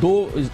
2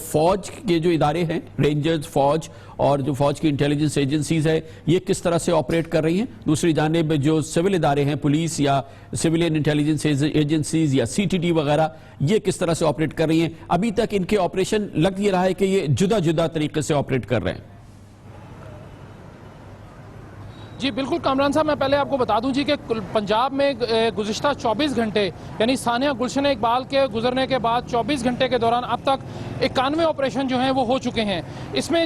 فوج کے جو ادارے ہیں، رینجرز، فوج اور جو فوج کی انٹیلیجنس ایجنسیز ہے، یہ کس طرح سے آپریٹ کر رہی ہیں؟ دوسری جانب جو سول ادارے ہیں، پولیس یا سویلین انٹیلیجنس ایجنسیز یا سی ٹی ڈی وغیرہ، یہ کس طرح سے آپریٹ کر رہی ہیں؟ ابھی تک ان کے آپریشن لگ یہ رہا ہے کہ یہ جدا جدا طریقے سے آپریٹ کر رہے ہیں۔ جی بالکل کامران صاحب، میں پہلے آپ کو بتا دوں جی کہ پنجاب میں گزشتہ 24 گھنٹے یعنی ثانیہ گلشن اقبال کے گزرنے کے بعد 24 گھنٹے کے دوران اب تک 91 آپریشن جو ہیں وہ ہو چکے ہیں۔ اس میں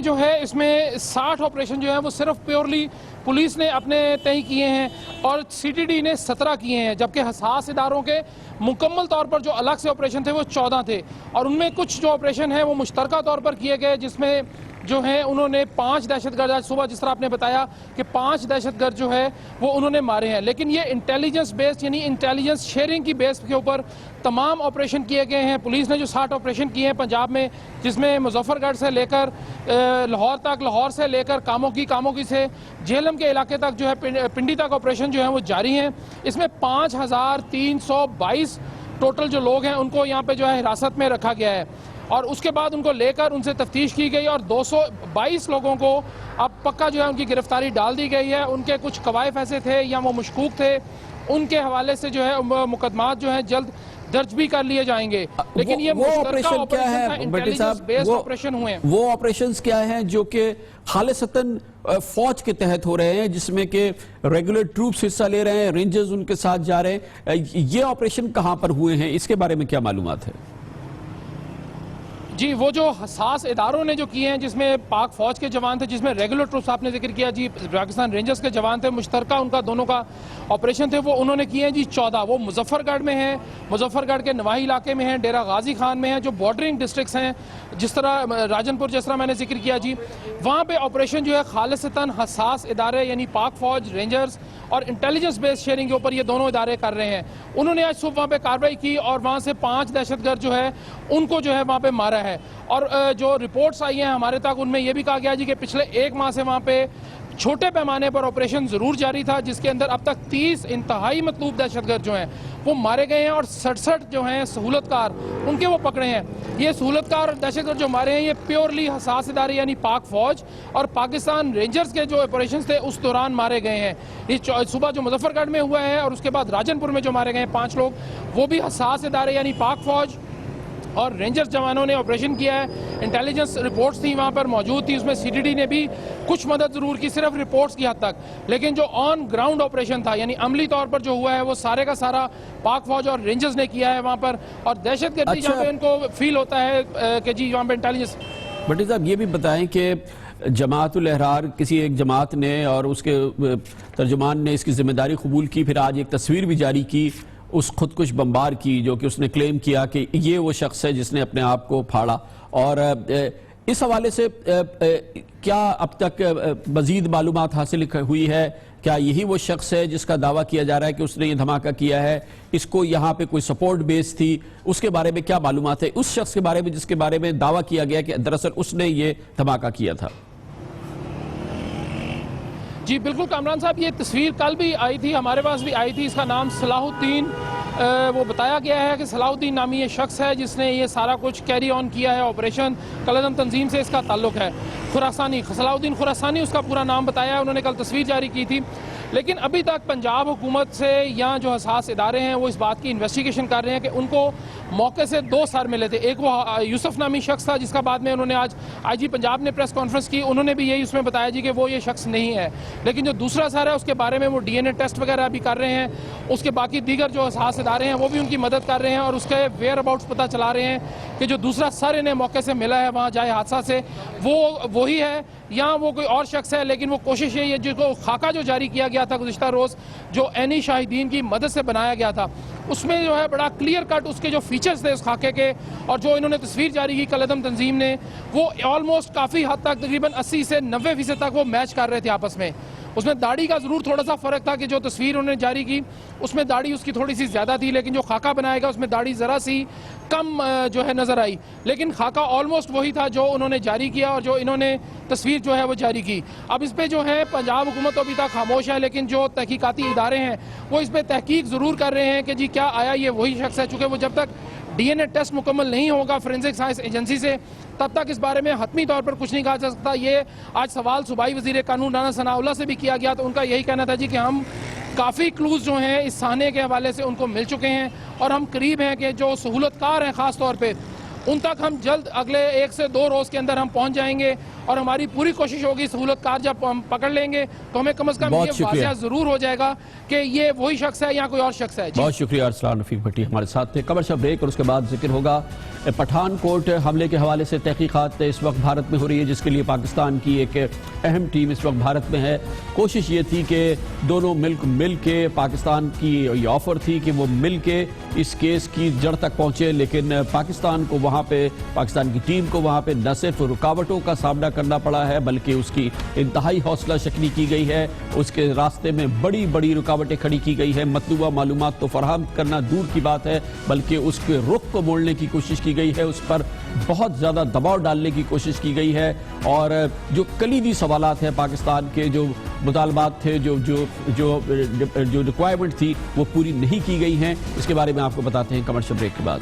60 آپریشن جو ہیں وہ صرف پیورلی پولیس نے اپنے تئیں کیے ہیں اور سی ٹی ڈی نے 17 کیے ہیں، جبکہ حساس اداروں کے مکمل طور پر جو الگ سے آپریشن تھے وہ 14 تھے، اور ان میں کچھ جو آپریشن ہیں وہ مشترکہ طور پر کیے گئے، جس میں جو ہیں انہوں نے 5 دہشت گرد، آج صبح جس طرح آپ نے بتایا کہ 5 دہشت گرد جو ہے وہ انہوں نے مارے ہیں، لیکن یہ انٹیلیجنس بیس یعنی انٹیلیجنس شیئرنگ کی بیس کے اوپر تمام آپریشن کیے گئے ہیں۔ پولیس نے جو 60 آپریشن کیے ہیں پنجاب میں، جس میں مظفر گڑھ سے لے کر لاہور تک، لاہور سے لے کر کاموکی سے جہلم کے علاقے تک جو ہے پنڈی تک آپریشن جو ہیں وہ جاری ہیں۔ اس میں 5322 ٹوٹل جو لوگ ہیں ان کو یہاں پہ جو ہے حراست میں رکھا گیا ہے، اور اس کے بعد ان کو لے کر ان سے تفتیش کی گئی اور 222 لوگوں کو اب پکا جو ہے ان کی گرفتاری ڈال دی گئی ہے۔ ان کے کچھ قوائف ایسے تھے یا وہ مشکوک تھے، ان کے حوالے سے جو ہے مقدمات جو ہیں جلد درج بھی کر لیے جائیں گے، لیکن یہ آپریشن کیا ہے بٹی صاحب؟ آپریشن ہوئے ہیں، وہ آپریشنز کیا ہیں جو کہ خالصتاً فوج کے تحت ہو رہے ہیں، جس میں کہ ریگولر ٹروپس حصہ لے رہے ہیں، رینجرز ان کے ساتھ جا رہے ہیں؟ یہ آپریشن کہاں پر ہوئے ہیں، اس کے بارے میں کیا معلومات ہے؟ جی وہ جو حساس اداروں نے جو کیے ہیں، جس میں پاک فوج کے جوان تھے، جس میں ریگولر ٹروپس آپ نے ذکر کیا، جی پاکستان رینجرز کے جوان تھے، مشترکہ ان کا دونوں کا آپریشن تھے، وہ انہوں نے کیے ہیں جی 14۔ وہ مظفر گڑھ میں ہیں، مظفر گڑھ کے نواحی علاقے میں ہیں، ڈیرہ غازی خان میں ہیں، جو بارڈرنگ ڈسٹرکٹس ہیں، جس طرح راجن پور جس طرح میں نے ذکر کیا جی، وہاں پہ آپریشن جو ہے خالصتاً حساس ادارے یعنی پاک فوج، رینجرز اور انٹیلیجنس بیس شیئرنگ کے اوپر یہ دونوں ادارے کر رہے ہیں۔ انہوں نے آج صبح وہاں پہ کارروائی کی اور وہاں سے 5 دہشت گرد جو ہے ان کو جو ہے وہاں پہ مارا ہے، اور جو رپورٹس آئی ہیں ہمارے تک ان میں یہ بھی کہا گیا جی کہ پچھلے 1 ماہ سے وہاں پہ چھوٹے پیمانے پر آپریشن ضرور جاری تھا، جس کے اندر اب تک 30 انتہائی مطلوب دہشت گرد جو ہیں وہ مارے گئے ہیں، اور 67 جو ہیں سہولت کار ان کے وہ پکڑے ہیں۔ یہ سہولت کار دہشت گرد جو مارے ہیں یہ پیورلی حساس ادارے یعنی پاک فوج اور پاکستان رینجرز کے جو آپریشنز تھے اس دوران مارے گئے ہیں۔ یہ صبح جو مظفر گڑھ میں ہوا ہے اور اس کے بعد راجن پور میں جو مارے گئے ہیں 5 لوگ، وہ بھی حساس ادارے یعنی پاک فوج اور رینجرز جوانوں نے آپریشن کیا ہے۔ انٹیلیجنس رپورٹس تھی وہاں پر موجود تھی، اس میں سی ٹی ڈی نے بھی کچھ مدد ضرور کی، صرف رپورٹس کی حد تک، لیکن جو آن گراؤنڈ آپریشن تھا یعنی عملی طور پر جو ہوا ہے وہ سارے کا سارا پاک فوج اور رینجرز نے کیا ہے وہاں پر، اور دہشت گردی جہاں پہ ان کو فیل ہوتا ہے کہ جی وہاں پہ انٹیلیجنس۔ بٹی صاحب یہ بھی بتائیں کہ جماعت الاحرار کسی ایک جماعت نے اور اس کے ترجمان نے اس کی ذمہ داری قبول کی، پھر آج ایک تصویر بھی جاری کی اس خودکش بمبار کی، جو کہ اس نے کلیم کیا کہ یہ وہ شخص ہے جس نے اپنے آپ کو پھاڑا، اور اس حوالے سے کیا اب تک مزید معلومات حاصل ہوئی ہے؟ کیا یہی وہ شخص ہے جس کا دعویٰ کیا جا رہا ہے کہ اس نے یہ دھماکہ کیا ہے؟ اس کو یہاں پہ کوئی سپورٹ بیس تھی، اس کے بارے میں کیا معلومات ہے اس شخص کے بارے میں جس کے بارے میں دعویٰ کیا گیا کہ دراصل اس نے یہ دھماکہ کیا تھا؟ جی بالکل کامران صاحب، یہ تصویر کل بھی آئی تھی، ہمارے پاس بھی آئی تھی، اس کا نام صلاح الدین وہ بتایا گیا ہے کہ صلاح الدین نامی یہ شخص ہے جس نے یہ سارا کچھ کیری آن کیا ہے، آپریشن کالعدم تنظیم سے اس کا تعلق ہے۔ خراسانی، صلاح الدین خراسانی اس کا پورا نام بتایا ہے، انہوں نے کل تصویر جاری کی تھی، لیکن ابھی تک پنجاب حکومت سے یا جو حساس ادارے ہیں وہ اس بات کی انویسٹیگیشن کر رہے ہیں کہ ان کو موقع سے 2 سر ملے تھے، ایک وہ یوسف نامی شخص تھا جس کا بعد میں انہوں نے آج آئی جی پنجاب نے پریس کانفرنس کی، انہوں نے بھی یہی اس میں بتایا جی کہ وہ یہ شخص نہیں ہے، لیکن جو دوسرا سر ہے اس کے بارے میں وہ ڈی این اے ٹیسٹ وغیرہ بھی کر رہے ہیں، اس کے باقی دیگر جو حساس ادارے ہیں وہ بھی ان کی مدد کر رہے ہیں، اور اس کے ویئر اباؤٹس پتہ چلا رہے ہیں کہ جو دوسرا سر انہیں موقع سے ملا ہے وہاں جائے حادثہ سے وہ وہی ہے یا وہ کوئی اور شخص ہے، لیکن وہ کوشش ہے جس کو خاکہ جو جاری کیا گیا تھا گزشتہ روز جو عینی شاہدین کی مدد سے بنایا گیا تھا، اس میں جو ہے بڑا کلیئر کٹ اس کے جو فیچرز تھے اس خاکے کے، اور جو انہوں نے تصویر جاری کی کالعدم تنظیم نے، وہ آلموسٹ کافی حد تک تقریباً 80 سے 90% تک وہ میچ کر رہے تھے آپس میں۔ اس میں داڑھی کا ضرور تھوڑا سا فرق تھا کہ جو تصویر انہوں نے جاری کی اس میں داڑھی اس کی تھوڑی سی زیادہ تھی، لیکن جو خاکہ بنائے گا اس میں داڑھی ذرا سی کم جو ہے نظر آئی، لیکن خاکہ آلموسٹ وہی تھا جو انہوں نے جاری کیا اور جو انہوں نے تصویر جو ہے وہ جاری کی۔ اب اس پہ جو ہے پنجاب حکومت ابھی تک خاموش ہے، لیکن جو تحقیقاتی ادارے ہیں وہ اس پہ تحقیق ضرور کر رہے ہیں کہ جی کیا آیا یہ وہی شخص ہے، چونکہ وہ جب تک DNA ٹیسٹ مکمل نہیں ہوگا فورینسک سائنس ایجنسی سے تب تک اس بارے میں حتمی طور پر کچھ نہیں کہا جا سکتا. یہ آج سوال صوبائی وزیر قانون رانا ثناء اللہ سے بھی کیا گیا تو ان کا یہی کہنا تھا جی کہ ہم کافی کلوز جو ہیں اس سانحے کے حوالے سے ان کو مل چکے ہیں اور ہم قریب ہیں کہ جو سہولت کار ہیں خاص طور پہ ان تک ہم جلد اگلے 1 سے 2 روز کے اندر ہم پہنچ جائیں گے اور ہماری پوری کوشش ہوگی سہولت کار جب ہم پکڑ لیں گے تو ہمیں کم از کم یہ واضح ضرور ہو جائے گا کہ یہ وہی شخص ہے یا کوئی اور شخص ہے. بہت شکریہ ارسلان رفیق بھٹی ہمارے ساتھ تھے. کمرشل بریک اور اس کے بعد ذکر ہوگا پٹھان کوٹ حملے کے حوالے سے تحقیقات اس وقت بھارت میں ہو رہی ہے جس کے لیے پاکستان کی ایک اہم ٹیم اس وقت بھارت میں ہے. کوشش یہ تھی کہ دونوں ملک مل کے پاکستان کی یہ آفر تھی کہ وہ مل کے اس کیس کی جڑ تک پہنچے لیکن پاکستان کو وہاں پہ پاکستان کی ٹیم کو وہاں پہ نہ صرف رکاوٹوں کا سامنا کرنا پڑا ہے بلکہ اس کی انتہائی حوصلہ شکنی کی گئی ہے. اس کے راستے میں بڑی بڑی رکاوٹیں کھڑی کی گئی ہے. مطلوبہ معلومات تو فراہم کرنا دور کی بات ہے بلکہ اس کے رخ کو موڑنے کی کوشش کی گئی ہے. اس پر بہت زیادہ دباؤ ڈالنے کی کوشش کی گئی ہے اور جو کلیدی سوالات ہیں پاکستان کے جو مطالبات تھے جو ریکوائرمنٹ تھی وہ پوری نہیں کی گئی ہیں. اس کے بارے میں آپ کو بتاتے ہیں کمرشل بریک کے بعد.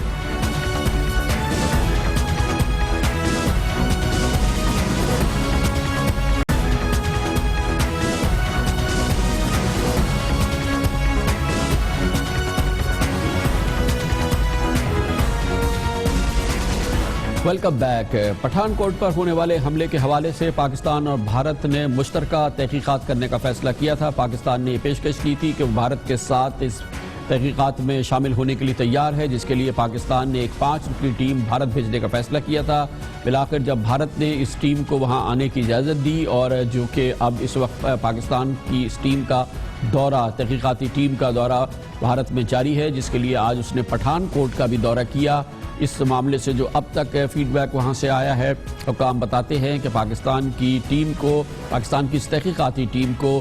Welcome back. پٹھان کوٹ پر ہونے والے حملے کے حوالے سے پاکستان اور بھارت نے مشترکہ تحقیقات کرنے کا فیصلہ کیا تھا. پاکستان نے یہ پیشکش کی تھی کہ وہ بھارت کے ساتھ اس تحقیقات میں شامل ہونے کے لیے تیار ہے جس کے لیے پاکستان نے ایک 5 رکنی ٹیم بھارت بھیجنے کا فیصلہ کیا تھا. بالآخر جب بھارت نے اس ٹیم کو وہاں آنے کی اجازت دی اور جو کہ اب اس وقت پاکستان کی اس ٹیم کا دورہ تحقیقاتی ٹیم کا دورہ بھارت میں جاری ہے جس کے لیے آج اس نے پٹھان کوٹ کا بھی دورہ کیا. اس معاملے سے جو اب تک فیڈ بیک وہاں سے آیا ہے حکام بتاتے ہیں کہ پاکستان کی ٹیم کو پاکستان کی اس تحقیقاتی ٹیم کو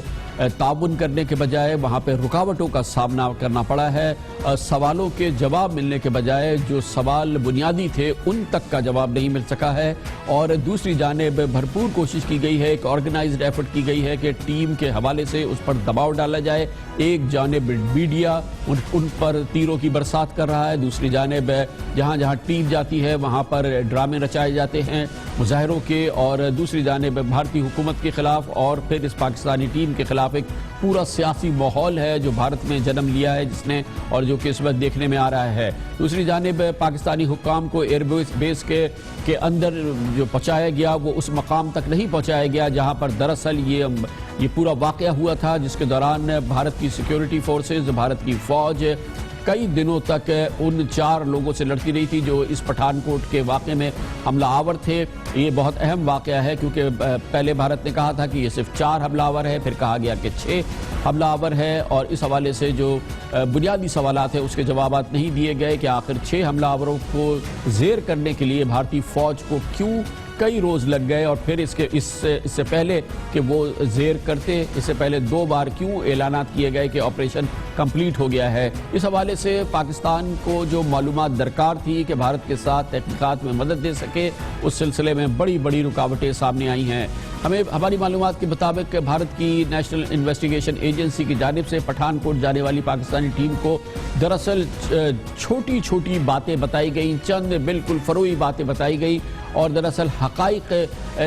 تعاون کرنے کے بجائے وہاں پہ رکاوٹوں کا سامنا کرنا پڑا ہے. سوالوں کے جواب ملنے کے بجائے جو سوال بنیادی تھے ان تک کا جواب نہیں مل سکا ہے اور دوسری جانب بھرپور کوشش کی گئی ہے ایک آرگنائزڈ ایفرٹ کی گئی ہے کہ ٹیم کے حوالے سے اس پر دباؤ ڈالا جائے. ایک جانب میڈیا ان پر تیروں کی برسات کر رہا ہے, دوسری جانب جہاں جہاں ٹیم جاتی ہے وہاں پر ڈرامے رچائے جاتے ہیں مظاہروں کے, اور دوسری جانب بھارتی حکومت کے خلاف اور پھر اس پاکستانی ٹیم کے خلاف ایک پورا سیاسی ماحول ہے جو بھارت میں جنم لیا ہے جس نے اور جو کہ اس وقت دیکھنے میں آ رہا ہے. دوسری جانب پاکستانی حکام کو ایئر بیس کے اندر جو پہنچایا گیا وہ اس مقام تک نہیں پہنچایا گیا جہاں پر دراصل یہ پورا واقعہ ہوا تھا جس کے دوران بھارت کی سیکیورٹی فورسز بھارت کی فوج کئی دنوں تک ان 4 لوگوں سے لڑتی رہی تھی جو اس پٹھان کوٹ کے واقعے میں حملہ آور تھے. یہ بہت اہم واقعہ ہے کیونکہ پہلے بھارت نے کہا تھا کہ یہ صرف 4 حملہ آور ہے, پھر کہا گیا کہ 6 حملہ آور ہے اور اس حوالے سے جو بنیادی سوالات ہیں اس کے جوابات نہیں دیے گئے کہ آخر 6 حملہ آوروں کو زیر کرنے کے لیے بھارتی فوج کو کیوں کئی روز لگ گئے اور پھر اس سے پہلے کہ وہ زیر کرتے اس سے پہلے 2 بار کیوں اعلانات کیے گئے کہ آپریشن کمپلیٹ ہو گیا ہے. اس حوالے سے پاکستان کو جو معلومات درکار تھی کہ بھارت کے ساتھ تحقیقات میں مدد دے سکے اس سلسلے میں بڑی بڑی رکاوٹیں سامنے آئی ہیں. ہماری معلومات کے مطابق بھارت کی نیشنل انویسٹیگیشن ایجنسی کی جانب سے پٹھان کوٹ جانے والی پاکستانی ٹیم کو دراصل چھوٹی چھوٹی باتیں بتائی گئیں, چند بالکل فروئی باتیں بتائی گئی اور دراصل حقائق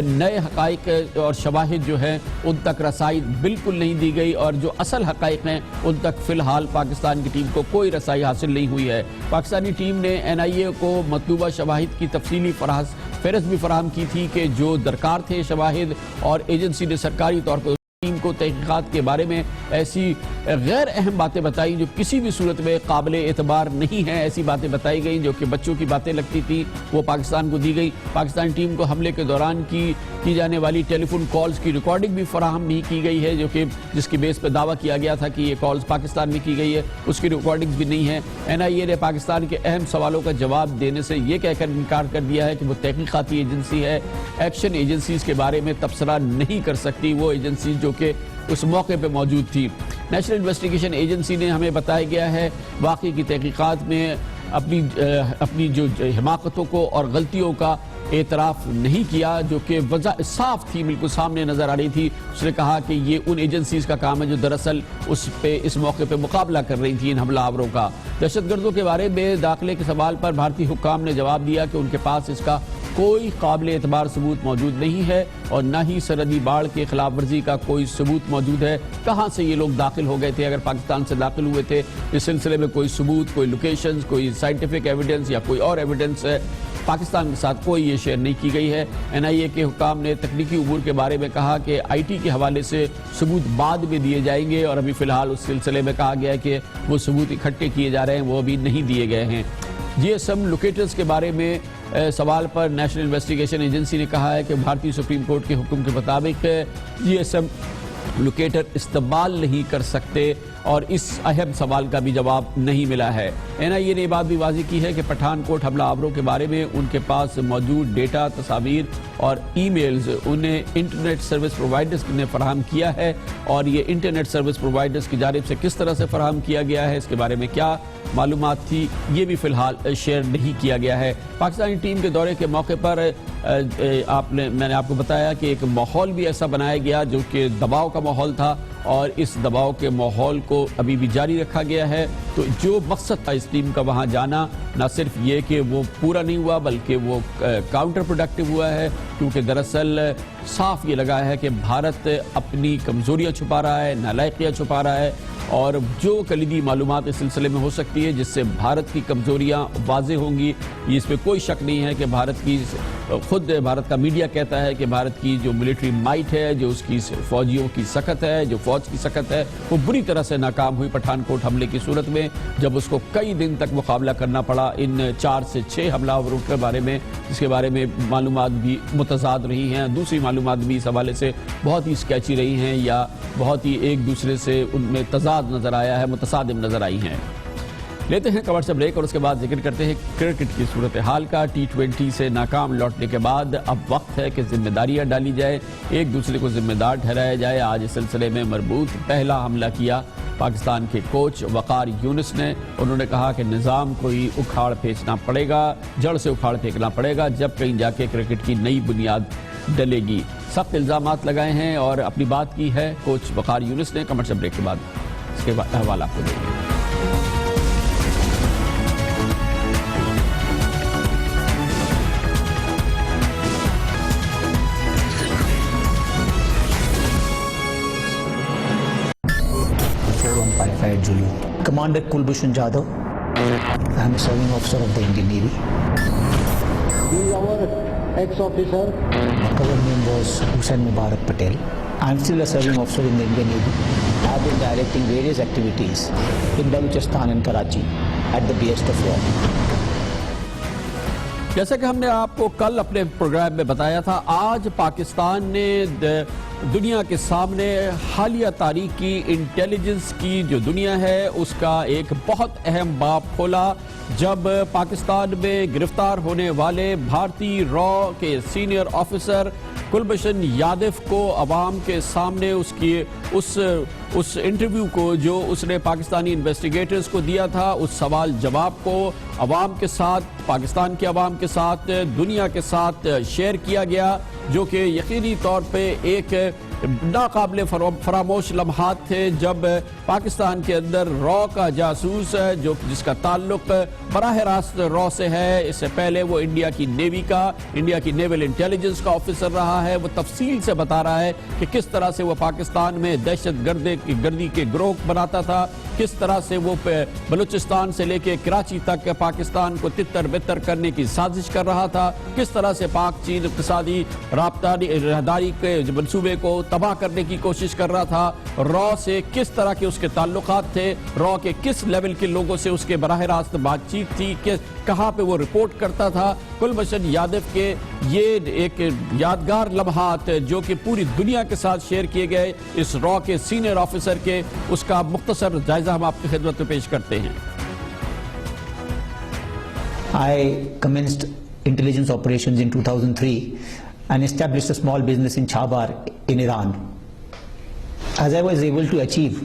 نئے حقائق اور شواہد جو ہیں ان تک رسائی بالکل نہیں دی گئی اور جو اصل حقائق ہیں ان تک فی الحال پاکستان کی ٹیم کو کوئی رسائی حاصل نہیں ہوئی ہے. پاکستانی ٹیم نے NIA کو مطلوبہ شواہد کی تفصیلی فہرست بھی فراہم کی تھی کہ جو درکار تھے شواہد, اور ایجنسی نے سرکاری طور پر ٹیم کو تحقیقات کے بارے میں ایسی غیر اہم باتیں بتائیں جو کسی بھی صورت میں قابل اعتبار نہیں ہیں. ایسی باتیں بتائی گئیں جو کہ بچوں کی باتیں لگتی تھی وہ پاکستان کو دی گئی. پاکستانی ٹیم کو حملے کے دوران کی جانے والی ٹیلی فون کالز کی ریکارڈنگ بھی فراہم نہیں کی گئی ہے جو کہ جس کی بیس پہ دعویٰ کیا گیا تھا کہ یہ کالز پاکستان میں کی گئی ہے, اس کی ریکارڈنگز بھی نہیں ہیں. NIA نے پاکستان کے اہم سوالوں کا جواب دینے سے یہ کہہ کر انکار کر دیا ہے کہ وہ تحقیقاتی ایجنسی ہے, ایکشن ایجنسیز کے بارے میں تبصرہ نہیں کر سکتی وہ ایجنسی جو کہ اس موقع پہ موجود تھی. نیشنل انویسٹیگیشن ایجنسی نے ہمیں بتایا گیا ہے واقعی کی تحقیقات میں اپنی جو حماقتوں کو اور غلطیوں کا اعتراف نہیں کیا، جو کہ صاف تھی، بالکل سامنے نظر آ رہی تھی. اس نے کہا کہ یہ ان ایجنسیز کا کام ہے جو دراصل اس موقع پہ مقابلہ کر رہی تھی ان حملہ آوروں کا. دہشت گردوں کے بارے میں داخلے کے سوال پر بھارتی حکام نے جواب دیا کہ ان کے پاس اس کا کوئی قابل اعتبار ثبوت موجود نہیں ہے اور نہ ہی سرحدی باڑ کے خلاف ورزی کا کوئی ثبوت موجود ہے. کہاں سے یہ لوگ داخل ہو گئے تھے؟ اگر پاکستان سے داخل ہوئے تھے اس سلسلے میں کوئی ثبوت، کوئی لوکیشنز، کوئی سائنٹیفک ایویڈنس یا کوئی اور ایویڈنس ہے پاکستان کے ساتھ کوئی یہ شیئر نہیں کی گئی ہے. NIA کے حکام نے تکنیکی امور کے بارے میں کہا کہ IT کے حوالے سے ثبوت بعد میں دیے جائیں گے اور ابھی فی الحال اس سلسلے میں کہا گیا ہے کہ وہ ثبوت اکٹھے کیے جا رہے ہیں، وہ ابھی نہیں دیے گئے ہیں. GSM لوکیٹرز کے بارے میں سوال پر نیشنل انویسٹیگیشن ایجنسی نے کہا ہے کہ بھارتی سپریم کورٹ کے حکم کے مطابق GSM لوکیٹر استعمال نہیں کر سکتے اور اس اہم سوال کا بھی جواب نہیں ملا ہے. NIA نے یہ بات بھی واضح کی ہے کہ پٹھان کوٹ حملہ آوروں کے بارے میں ان کے پاس موجود ڈیٹا، تصاویر اور ای میلز انہیں انٹرنیٹ سروس پرووائڈرز نے فراہم کیا ہے اور یہ انٹرنیٹ سروس پرووائڈرز کی جانب سے کس طرح سے فراہم کیا گیا ہے، اس کے بارے میں کیا معلومات تھی، یہ بھی فی الحال شیئر نہیں کیا گیا ہے. پاکستانی ٹیم کے دورے کے موقع پر میں نے آپ کو بتایا کہ ایک ماحول بھی ایسا بنایا گیا جو کہ دباؤ کا ماحول تھا اور اس دباؤ کے ماحول کو ابھی بھی جاری رکھا گیا ہے. تو جو مقصد تھا اس ٹیم کا وہاں جانا، نہ صرف یہ کہ وہ پورا نہیں ہوا بلکہ وہ کاؤنٹر پروڈکٹیو ہوا ہے، کیونکہ دراصل صاف یہ لگا ہے کہ بھارت اپنی کمزوریاں چھپا رہا ہے، نالائقیاں چھپا رہا ہے اور جو کلیدی معلومات اس سلسلے میں ہو سکتی ہے جس سے بھارت کی کمزوریاں واضح ہوں گی. اس پہ کوئی شک نہیں ہے کہ خود بھارت کا میڈیا کہتا ہے کہ بھارت کی جو ملٹری مائٹ ہے، جو اس کی فوجیوں کی سخت ہے، جو فوج کی سخت ہے، وہ بری طرح سے ناکام ہوئی پٹھان کوٹ حملے کی صورت میں، جب اس کو کئی دن تک مقابلہ کرنا پڑا ان 4 سے 6 حملہ آوروں کے بارے میں، جس کے بارے میں معلومات بھی متضاد رہی ہیں. دوسری معلومات بھی اس حوالے سے بہت ہی اسکیچی رہی ہیں یا بہت ہی ایک دوسرے سے ان میں تضاد نظر آیا ہے، متصادم نظر آئی ہیں. لیتے ہیں کمر سے بریک اور اس کے بعد ذکر کرتے ہیں کرکٹ کی صورتحال کا. T20 سے ناکام لوٹنے کے بعد اب وقت ہے کہ ذمہ داریاں ڈالی جائے، ایک دوسرے کو ذمہ دار ٹھہرایا جائے. آج اس سلسلے میں مربوط پہلا حملہ کیا پاکستان کے کوچ وقار یونس نے. انہوں نے کہا کہ نظام کو ہی اکھاڑ پھینکنا پڑے گا، جڑ سے اکھاڑ پھینکنا پڑے گا جب کہیں جا کے کرکٹ کی نئی بنیاد ڈلے گی. سخت الزامات لگائے ہیں اور اپنی بات کی ہے کوچ وقار یونس نے. کمر سے بریک کے بعد اس کے حوالہ آپ کو دیں گے. Commander Kulbhushan Jadhav. I am a serving officer of the Indian Navy. He is our ex-officer. My cover name was Hussain Mubarak Patel. I am still a serving officer in the Indian Navy. I have been directing various activities in Balochistan and Karachi at the behest of war. جیسا کہ ہم نے آپ کو کل اپنے programme میں بتایا تھا، آج پاکستان نے دنیا کے سامنے حالیہ تاریخ کی انٹیلیجنس کی جو دنیا ہے اس کا ایک بہت اہم باب کھولا، جب پاکستان میں گرفتار ہونے والے بھارتی را کے سینئر آفیسر کلبھشن یادو کو عوام کے سامنے اس انٹرویو کو جو اس نے پاکستانی انویسٹیگیٹرز کو دیا تھا، اس سوال جواب کو عوام کے ساتھ، پاکستان کے عوام کے ساتھ، دنیا کے ساتھ شیئر کیا گیا، جو کہ یقینی طور پہ ایک ناقابل فراموش لمحات تھے جب پاکستان کے اندر را کا جاسوس جس کا تعلق براہ راست را سے ہے، اس سے پہلے وہ انڈیا کی نیول انٹیلیجنس کا آفیسر رہا ہے، وہ تفصیل سے بتا رہا ہے کہ کس طرح سے وہ پاکستان میں دہشت گردی کے گروہ بناتا تھا، کس طرح سے وہ بلوچستان سے لے کے کراچی تک پاکستان کو تتر بتر کرنے کی سازش کر رہا تھا، کس طرح سے پاک چین اقتصادی رابطہ راہداری کے منصوبے کو تباہ کرنے کی کوشش کر رہا تھا، را سے کس طرح کے اس کے تعلقات تھے، را کے کس لیول کے لوگوں سے اس کے براہ راست بات چیت تھی، کہاں پہ وہ رپورٹ کرتا تھا. کلبھشن یادو کے یہ ایک یادگار لمحات جو کہ پوری دنیا کے ساتھ شیئر کیے گئے اس را کے سینئر آفیسر کے، اس کا مختصر جائزہ ہم آپ کی خدمت میں پیش کرتے ہیں. I commenced intelligence operations in 2003 and established a small business in Chabar in Iran. As I was able to achieve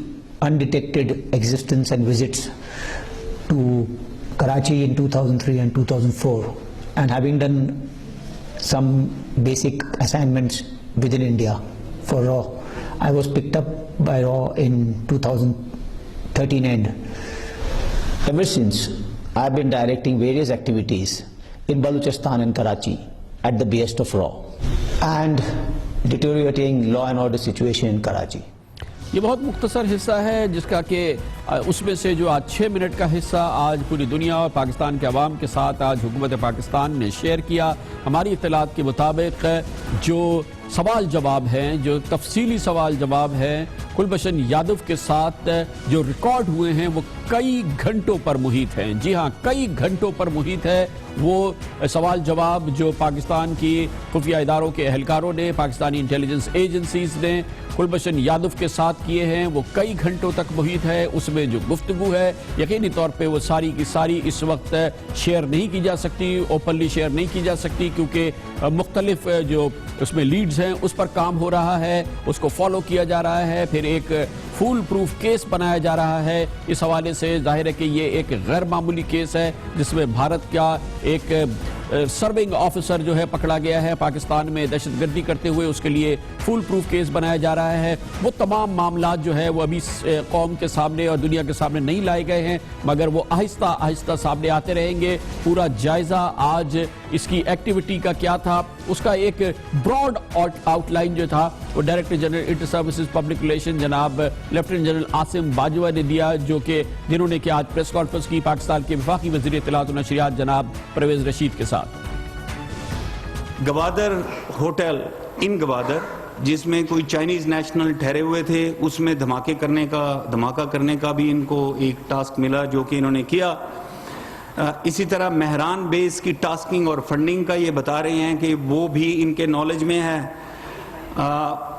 undetected existence and visits to Karachi in 2003 and 2004, and having done some basic assignments within India for RAW. I was picked up by RAW in 2013 end. Ever since, I've been directing various activities in Balochistan and Karachi at the behest of RAW and deteriorating law and order situation in Karachi. یہ بہت مختصر حصہ ہے جس کا کہ اس میں سے جو آج 6 منٹ کا حصہ آج پوری دنیا اور پاکستان کے عوام کے ساتھ آج حکومت پاکستان نے شیئر کیا. ہماری اطلاعات کے مطابق جو سوال جواب ہیں, جو تفصیلی سوال جواب ہیں کلبھشن یادو کے ساتھ جو ریکارڈ ہوئے ہیں وہ کئی گھنٹوں پر محیط ہیں. جی ہاں, کئی گھنٹوں پر محیط ہے. وہ سوال جواب جو پاکستان کی خفیہ اداروں کے اہلکاروں نے, پاکستانی انٹیلیجنس ایجنسیز نے کلبھشن یادو کے ساتھ کیے ہیں, وہ کئی گھنٹوں تک محیط ہے. اس میں جو گفتگو ہے یقینی طور پہ وہ ساری کی ساری اس وقت شیئر نہیں کی جا سکتی, اوپنلی شیئر نہیں کی جا سکتی, کیونکہ مختلف جو اس میں لیڈز ہیں اس پر کام ہو رہا ہے, اس کو فالو کیا جا رہا ہے, پھر ایک فول پروف کیس بنایا جا رہا ہے. اس حوالے سے ظاہر ہے کہ یہ ایک غیر معمولی کیس ہے جس میں بھارت کا ایک سرونگ آفیسر جو ہے پکڑا گیا ہے پاکستان میں دہشت گردی کرتے ہوئے, اس کے لیے فول پروف کیس بنایا جا رہا ہے. وہ تمام معاملات جو ہے وہ ابھی قوم کے سامنے اور دنیا کے سامنے نہیں لائے گئے ہیں, مگر وہ آہستہ آہستہ سامنے آتے رہیں گے. پورا جائزہ آج اس کی ایکٹیویٹی کا کیا تھا, اس کا ایک براڈ آؤٹ لائن جو تھا وہ director general inter services public relation جناب لیفٹیننٹ جنرل عاصم باجوہ نے دیا, جنہوں نے کہ آج پریس کانفرنس کی پاکستان کے وفاقی وزیر اطلاعات و نشریات جناب پرویز رشید کے ساتھ. گوادر ہوٹل ان گوادر جس میں کوئی چائنیز نیشنل ٹھہرے ہوئے تھے, اس میں دھماکہ کرنے کا بھی ان کو ایک ٹاسک ملا جو کہ انہوں نے کیا. اسی طرح مہران بیس کی ٹاسکنگ اور فنڈنگ کا یہ بتا رہے ہیں کہ وہ بھی ان کے نالج میں ہے.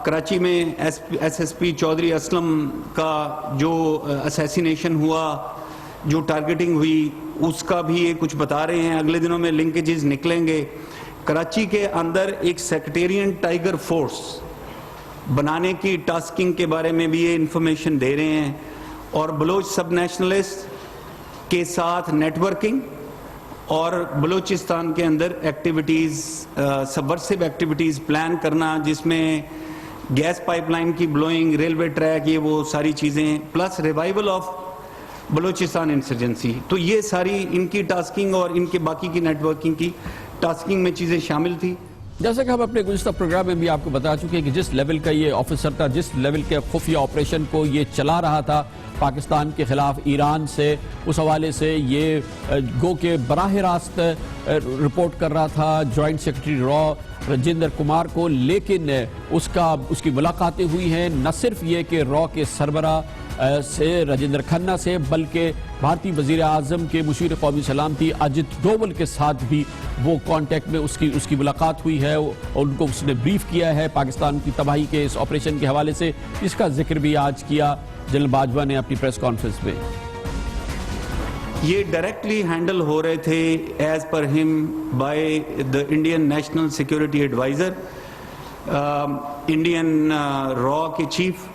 کراچی میں ایس پی چودھری اسلم کا جو اسیسینیشن ہوا, جو ٹارگیٹنگ ہوئی, اس کا بھی یہ کچھ بتا رہے ہیں. اگلے دنوں میں لنکیجز نکلیں گے. کراچی کے اندر ایک سیکریٹیرین ٹائیگر فورس بنانے کی ٹاسکنگ کے بارے میں بھی یہ انفارمیشن دے رہے ہیں, اور بلوچ سب نیشنلسٹ کے ساتھ نیٹ ورکنگ اور بلوچستان کے اندر ایکٹیویٹیز, سبورسیو ایکٹیویٹیز پلان کرنا, جس میں گیس پائپ لائن کی بلوئنگ, ریلوے ٹریک, یہ وہ ساری چیزیں, plus revival of Balochistan insurgency. تو یہ ساری ان کی ٹاسکنگ اور ان کے باقی کی نیٹ ورکنگ کی ٹاسکنگ میں چیزیں شامل تھی. جیسا کہ ہم اپنے گزشتہ پروگرام میں بھی آپ کو بتا چکے ہیں کہ جس لیول کا یہ آفیسر تھا, جس لیول کے خفیہ آپریشن کو یہ چلا رہا تھا پاکستان کے خلاف ایران سے, اس حوالے سے یہ گو کے براہ راست رپورٹ کر رہا تھا جوائنٹ سیکرٹری را رجندر کمار کو. لیکن اس کی ملاقاتیں ہوئی ہیں نہ صرف یہ کہ را کے سربراہ سے رجندر کھنہ سے, بلکہ بھارتی وزیر اعظم کے مشیر قومی سلامتی اجت ڈوبل کے ساتھ بھی وہ کانٹیکٹ میں اس کی ملاقات ہوئی ہے, اور ان کو اس نے بریف کیا ہے پاکستان کی تباہی کے اس آپریشن کے حوالے سے. اس کا ذکر بھی آج کیا جنرل باجوہ نے اپنی پریس کانفرنس میں. یہ ڈائریکٹلی ہینڈل ہو رہے تھے ایز پر ہم by the Indian national security adviser, Indian را کے چیف,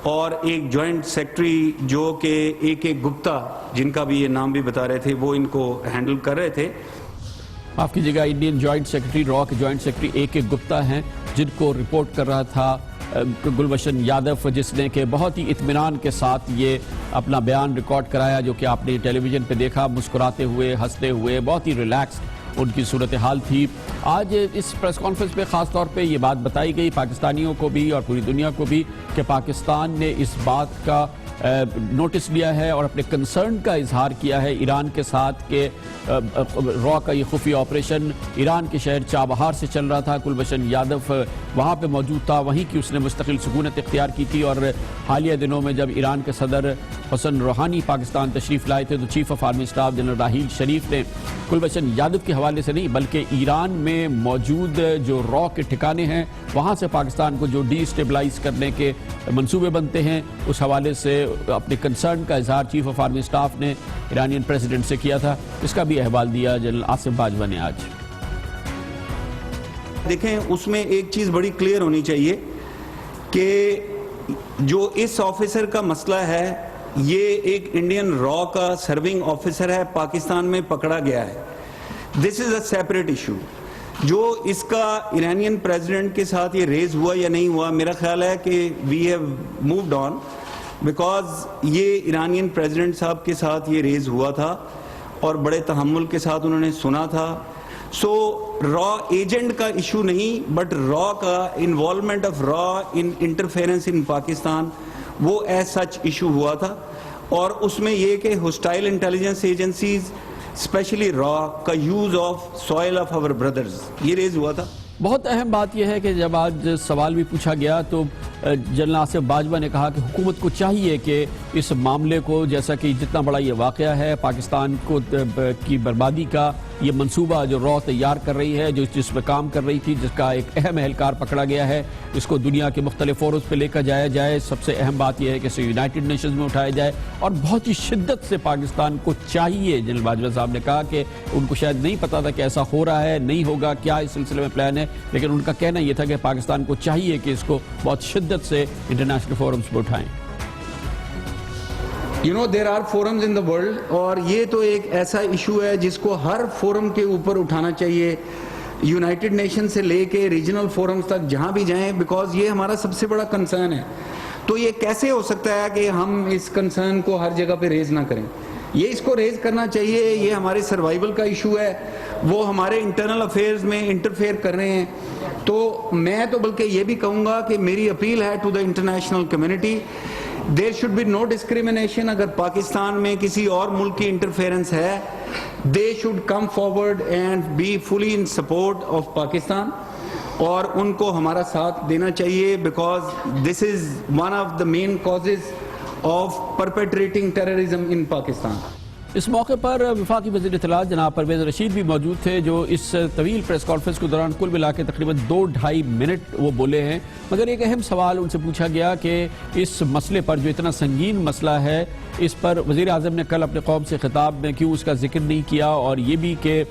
اور ایک جوائنٹ سیکرٹری جو کہ اے کے گپتا, جن کا بھی یہ نام بھی بتا رہے تھے, وہ ان کو ہینڈل کر رہے تھے. معاف کیجیے گا, انڈین جوائنٹ سیکرٹری را کے جوائنٹ سیکرٹری اے کے گپتا ہیں, جن کو رپورٹ کر رہا تھا گلبھشن یادو, جس نے کہ بہت ہی اطمینان کے ساتھ یہ اپنا بیان ریکارڈ کرایا, جو کہ آپ نے ٹیلی ویژن پہ دیکھا, مسکراتے ہوئے, ہنستے ہوئے, بہت ہی ریلیکسڈ ان کی صورتحال تھی. آج اس پریس کانفرنس پہ خاص طور پہ یہ بات بتائی گئی پاکستانیوں کو بھی اور پوری دنیا کو بھی کہ پاکستان نے اس بات کا نوٹس لیا ہے اور اپنے کنسرن کا اظہار کیا ہے ایران کے ساتھ کہ را کا یہ خفیہ آپریشن ایران کے شہر چابہار سے چل رہا تھا. کلبھشن یادو وہاں پہ موجود تھا, وہیں کی اس نے مستقل سکونت اختیار کی تھی, اور حالیہ دنوں میں جب ایران کے صدر حسن روحانی پاکستان تشریف لائے تھے تو chief of army staff general Raheel Sharif نے کلبھشن یادو کے حوالے سے نہیں بلکہ ایران میں موجود جو را کے ٹھکانے ہیں وہاں سے پاکستان کو جو ڈی اسٹیبلائز کرنے کے منصوبے بنتے ہیں اس حوالے سے اپنے کنسرن کا اظہار چیف آف آرمی اسٹاف نے ایرانین پریزیڈنٹ سے کیا تھا. اس کا بھی احوال دیا جنرل عاصم باجوہ نے آج. دیکھیں, اس میں ایک چیز بڑی کلیئر ہونی چاہیے کہ جو اس آفیسر کا مسئلہ ہے یہ ایک انڈین را کا سرونگ آفیسر ہے, پاکستان میں پکڑا گیا ہے. دس از اے سیپریٹ ایشو. جو اس کا ایرانین پریزیڈنٹ کے ساتھ یہ ریز ہوا یا نہیں ہوا، میرا خیال ہے کہ we have moved on, because یہ ایرانین پریزیڈنٹ صاحب کے ساتھ یہ ریز ہوا تھا اور بڑے تحمل کے ساتھ انہوں نے سنا تھا. سو را ایجنٹ کا ایشو نہیں، بٹ را کا involvement of raw in interference ان پاکستان وہ ایز سچ ایشو ہوا تھا. اور اس میں یہ کہ ہوسٹائل انٹیلیجنس ایجنسیز اسپیشلی را کا use of soil of our brothers یہ ریز ہوا تھا. بہت اہم بات یہ ہے کہ جب آج سوال بھی پوچھا گیا تو جنرل آصف باجوہ نے کہا کہ حکومت کو چاہیے کہ اس معاملے کو، جیسا کہ جتنا بڑا یہ واقعہ ہے پاکستان کو کی بربادی کا، یہ منصوبہ جو را تیار کر رہی ہے، جو جس پہ کام کر رہی تھی، جس کا ایک اہم اہلکار پکڑا گیا ہے، اس کو دنیا کے مختلف فورمز پہ لے کر جایا جائے. سب سے اہم بات یہ ہے کہ اسے یونائٹڈ نیشنز میں اٹھایا جائے، اور بہت ہی شدت سے پاکستان کو چاہیے. جنرل باجوہ صاحب نے کہا کہ ان کو شاید نہیں پتا تھا کہ ایسا ہو رہا ہے، نہیں ہوگا، کیا اس سلسلے میں پلان ہے، لیکن ان کا کہنا یہ تھا کہ پاکستان کو چاہیے کہ اس کو بہت شدت سے انٹرنیشنل فورمز پہ اٹھائیں. there are forums in the world، اور یہ تو ایک ایسا ایشو ہے جس کو ہر فورم کے اوپر اٹھانا چاہیے، یونائٹڈ نیشن سے لے کے ریجنل فورمز تک جہاں بھی جائیں، بیکاز یہ ہمارا سب سے بڑا کنسرن ہے. تو یہ کیسے ہو سکتا ہے کہ ہم اس کنسرن کو ہر جگہ پہ ریز نہ کریں؟ یہ اس کو ریز کرنا چاہیے. یہ ہمارے سروائیول کا ایشو ہے، وہ ہمارے انٹرنل افیئرز میں انٹرفیئر کر رہے ہیں. تو میں تو بلکہ یہ بھی کہوں گا کہ میری اپیل ہے to the international community, there should be no discrimination. اگر پاکستان میں کسی اور ملک کی انٹرفیئرنس ہے، they should come forward and be fully in support of Pakistan, اور ان کو ہمارا ساتھ دینا چاہیے، because this is one of the main causes of perpetrating terrorism in Pakistan. اس موقع پر وفاقی وزیر اطلاعات جناب پرویز رشید بھی موجود تھے، جو اس طویل پریس کانفرنس کے دوران کل ملا کے تقریباً 2-2.5 منٹ وہ بولے ہیں. مگر ایک اہم سوال ان سے پوچھا گیا کہ اس مسئلے پر، جو اتنا سنگین مسئلہ ہے، اس پر وزیر اعظم نے کل اپنے قوم سے خطاب میں کیوں اس کا ذکر نہیں کیا، اور یہ بھی کہ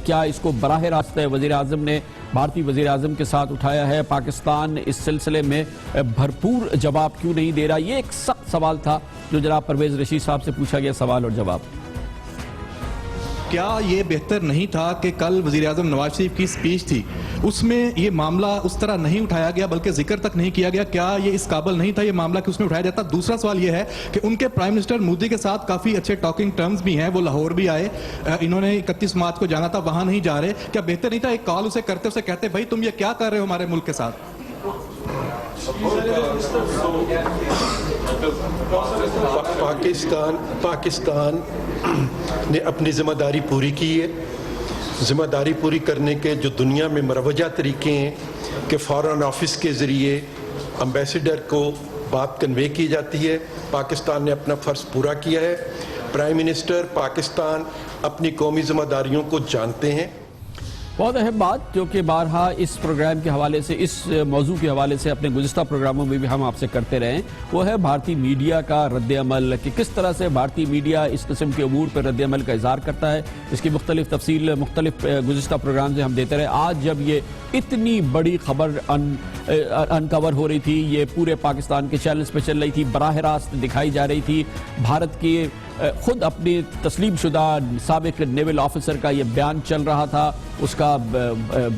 کیا اس کو براہ راست وزیر اعظم نے بھارتی وزیر اعظم کے ساتھ اٹھایا ہے، پاکستان اس سلسلے میں بھرپور جواب کیوں نہیں دے رہا. یہ ایک سخت سوال تھا جو جناب پرویز رشید صاحب سے پوچھا گیا، سوال اور جواب. کیا یہ بہتر نہیں تھا کہ کل وزیر اعظم نواز شریف کی سپیچ تھی، اس میں یہ معاملہ اس طرح نہیں اٹھایا گیا، بلکہ ذکر تک نہیں کیا گیا؟ کیا یہ اس قابل نہیں تھا یہ معاملہ کہ اس میں اٹھایا جاتا؟ دوسرا سوال یہ ہے کہ ان کے پرائم منسٹر مودی کے ساتھ کافی اچھے ٹاکنگ ٹرمز بھی ہیں، وہ لاہور بھی آئے، انہوں نے 31 مارچ کو جانا تھا، وہاں نہیں جا رہے. کیا بہتر نہیں تھا ایک کال اسے کرتے، اسے کہتے بھائی تم یہ کیا کر رہے ہو ہمارے ملک کے ساتھ؟ پاکستان نے اپنی ذمہ داری پوری کی ہے. ذمہ داری پوری کرنے کے جو دنیا میں مروجہ طریقے ہیں کہ فارن آفس کے ذریعے امبیسڈر کو بات کنوے کی جاتی ہے، پاکستان نے اپنا فرض پورا کیا ہے. پرائم منسٹر پاکستان اپنی قومی ذمہ داریوں کو جانتے ہیں. بہت اہم بات جو کہ بارہا اس پروگرام کے حوالے سے، اس موضوع کے حوالے سے اپنے گزشتہ پروگراموں میں بھی ہم آپ سے کرتے رہے ہیں، وہ ہے بھارتی میڈیا کا رد عمل، کہ کس طرح سے بھارتی میڈیا اس قسم کے امور پر رد عمل کا اظہار کرتا ہے. اس کی مختلف تفصیل مختلف گزشتہ پروگرام سے ہم دیتے رہے. آج جب یہ اتنی بڑی خبر انکور ہو رہی تھی، یہ پورے پاکستان کے چینلز پہ چل رہی تھی، براہ راست دکھائی جا رہی تھی، بھارت کی خود اپنی تسلیم شدہ سابق نیول آفیسر کا یہ بیان چل رہا تھا، اس کا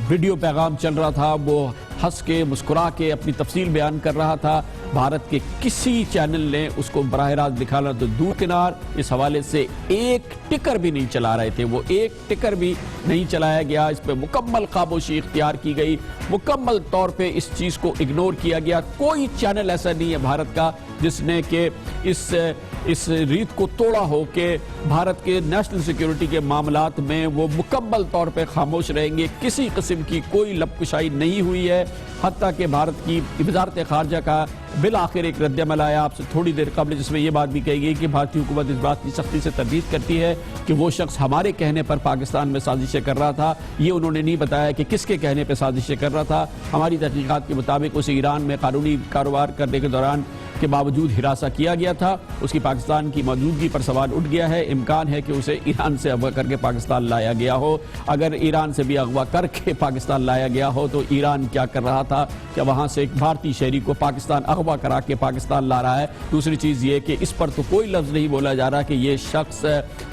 ویڈیو پیغام چل رہا تھا، وہ ہنس کے مسکرا کے اپنی تفصیل بیان کر رہا تھا. بھارت کے کسی چینل نے اس کو براہ راست دکھانا تو دور کنار، اس حوالے سے ایک ٹکر بھی نہیں چلا رہے تھے، وہ ایک ٹکر بھی نہیں چلایا گیا. اس پہ مکمل خاموشی اختیار کی گئی، مکمل طور پہ اس چیز کو اگنور کیا گیا. کوئی چینل ایسا نہیں ہے بھارت کا جس نے کہ اس ریت کو توڑا ہو کہ بھارت کے نیشنل سیکیورٹی کے معاملات میں وہ مکمل طور پہ خاموش رہیں گے. کسی قسم کی کوئی لب کشائی نہیں ہوئی ہے، حتیٰ کہ بھارت کی وزارت خارجہ کا بالآخر ایک رد عمل آیا آپ سے تھوڑی دیر قبل، جس میں یہ بات بھی کہی گئی کہ بھارتی حکومت اس بات کی سختی سے تردید کرتی ہے کہ وہ شخص ہمارے کہنے پر پاکستان میں سازشیں کر رہا تھا. یہ انہوں نے نہیں بتایا کہ کس کے کہنے پہ سازشیں کر رہا تھا. ہماری تحقیقات کے مطابق اسے ایران میں قانونی کاروبار کرنے کے دوران کے باوجود ہراساں کیا گیا تھا. اس کی پاکستان کی موجودگی پر سوال اٹھ گیا ہے. امکان ہے کہ اسے ایران سے اغوا کر کے پاکستان لایا گیا ہو. اگر ایران سے بھی اغوا کر کے پاکستان لایا گیا ہو تو ایران کیا کر رہا تھا کہ وہاں سے ایک بھارتی شہری کو پاکستان اغوا کرا کے پاکستان لا رہا ہے. دوسری چیز یہ کہ اس پر تو کوئی لفظ نہیں بولا جا رہا کہ یہ شخص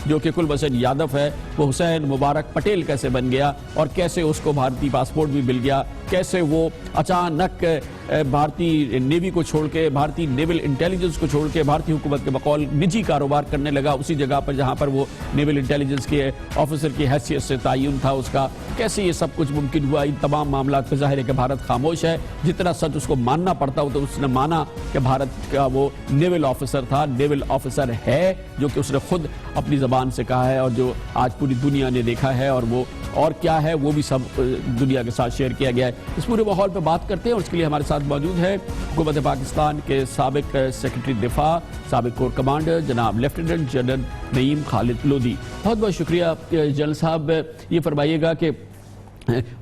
جو کہ کلبھوشن یادو ہے وہ حسین مبارک پٹیل کیسے بن گیا اور کیسے اس کو بھارتی پاسپورٹ بھی مل گیا, کیسے وہ اچانک بھارتی نیوی کو چھوڑ کے, بھارتی نیول انٹیلیجنس کو چھوڑ کے بھارتی حکومت کے بقول نجی کاروبار کرنے لگا اسی جگہ پر جہاں پر وہ نیول انٹیلیجنس کے آفیسر کی حیثیت سے تعین تھا اس کا. کیسے یہ سب کچھ ممکن ہوا؟ ان تمام معاملات پہ ظاہر ہے کہ بھارت خاموش ہے. جتنا سچ اس کو ماننا پڑتا ہو تو اس نے مانا کہ بھارت کا وہ نیول آفیسر تھا, نیول آفیسر ہے, جو کہ اس نے خود اپنی زبان سے کہا ہے اور جو آج پوری دنیا نے دیکھا ہے, اور وہ اور کیا ہے وہ بھی سب دنیا کے ساتھ شیئر کیا گیا ہے. اس پورے ماحول پہ بات کرتے ہیں اور اس کے لیے ہمارے ساتھ موجود ہے حکومت پاکستان کے سابق سیکرٹری دفاع, سابق کور کمانڈر جناب لیفٹیننٹ جنرل نعیم خالد لودھی. بہت بہت شکریہ جنرل صاحب. یہ فرمائیے گا کہ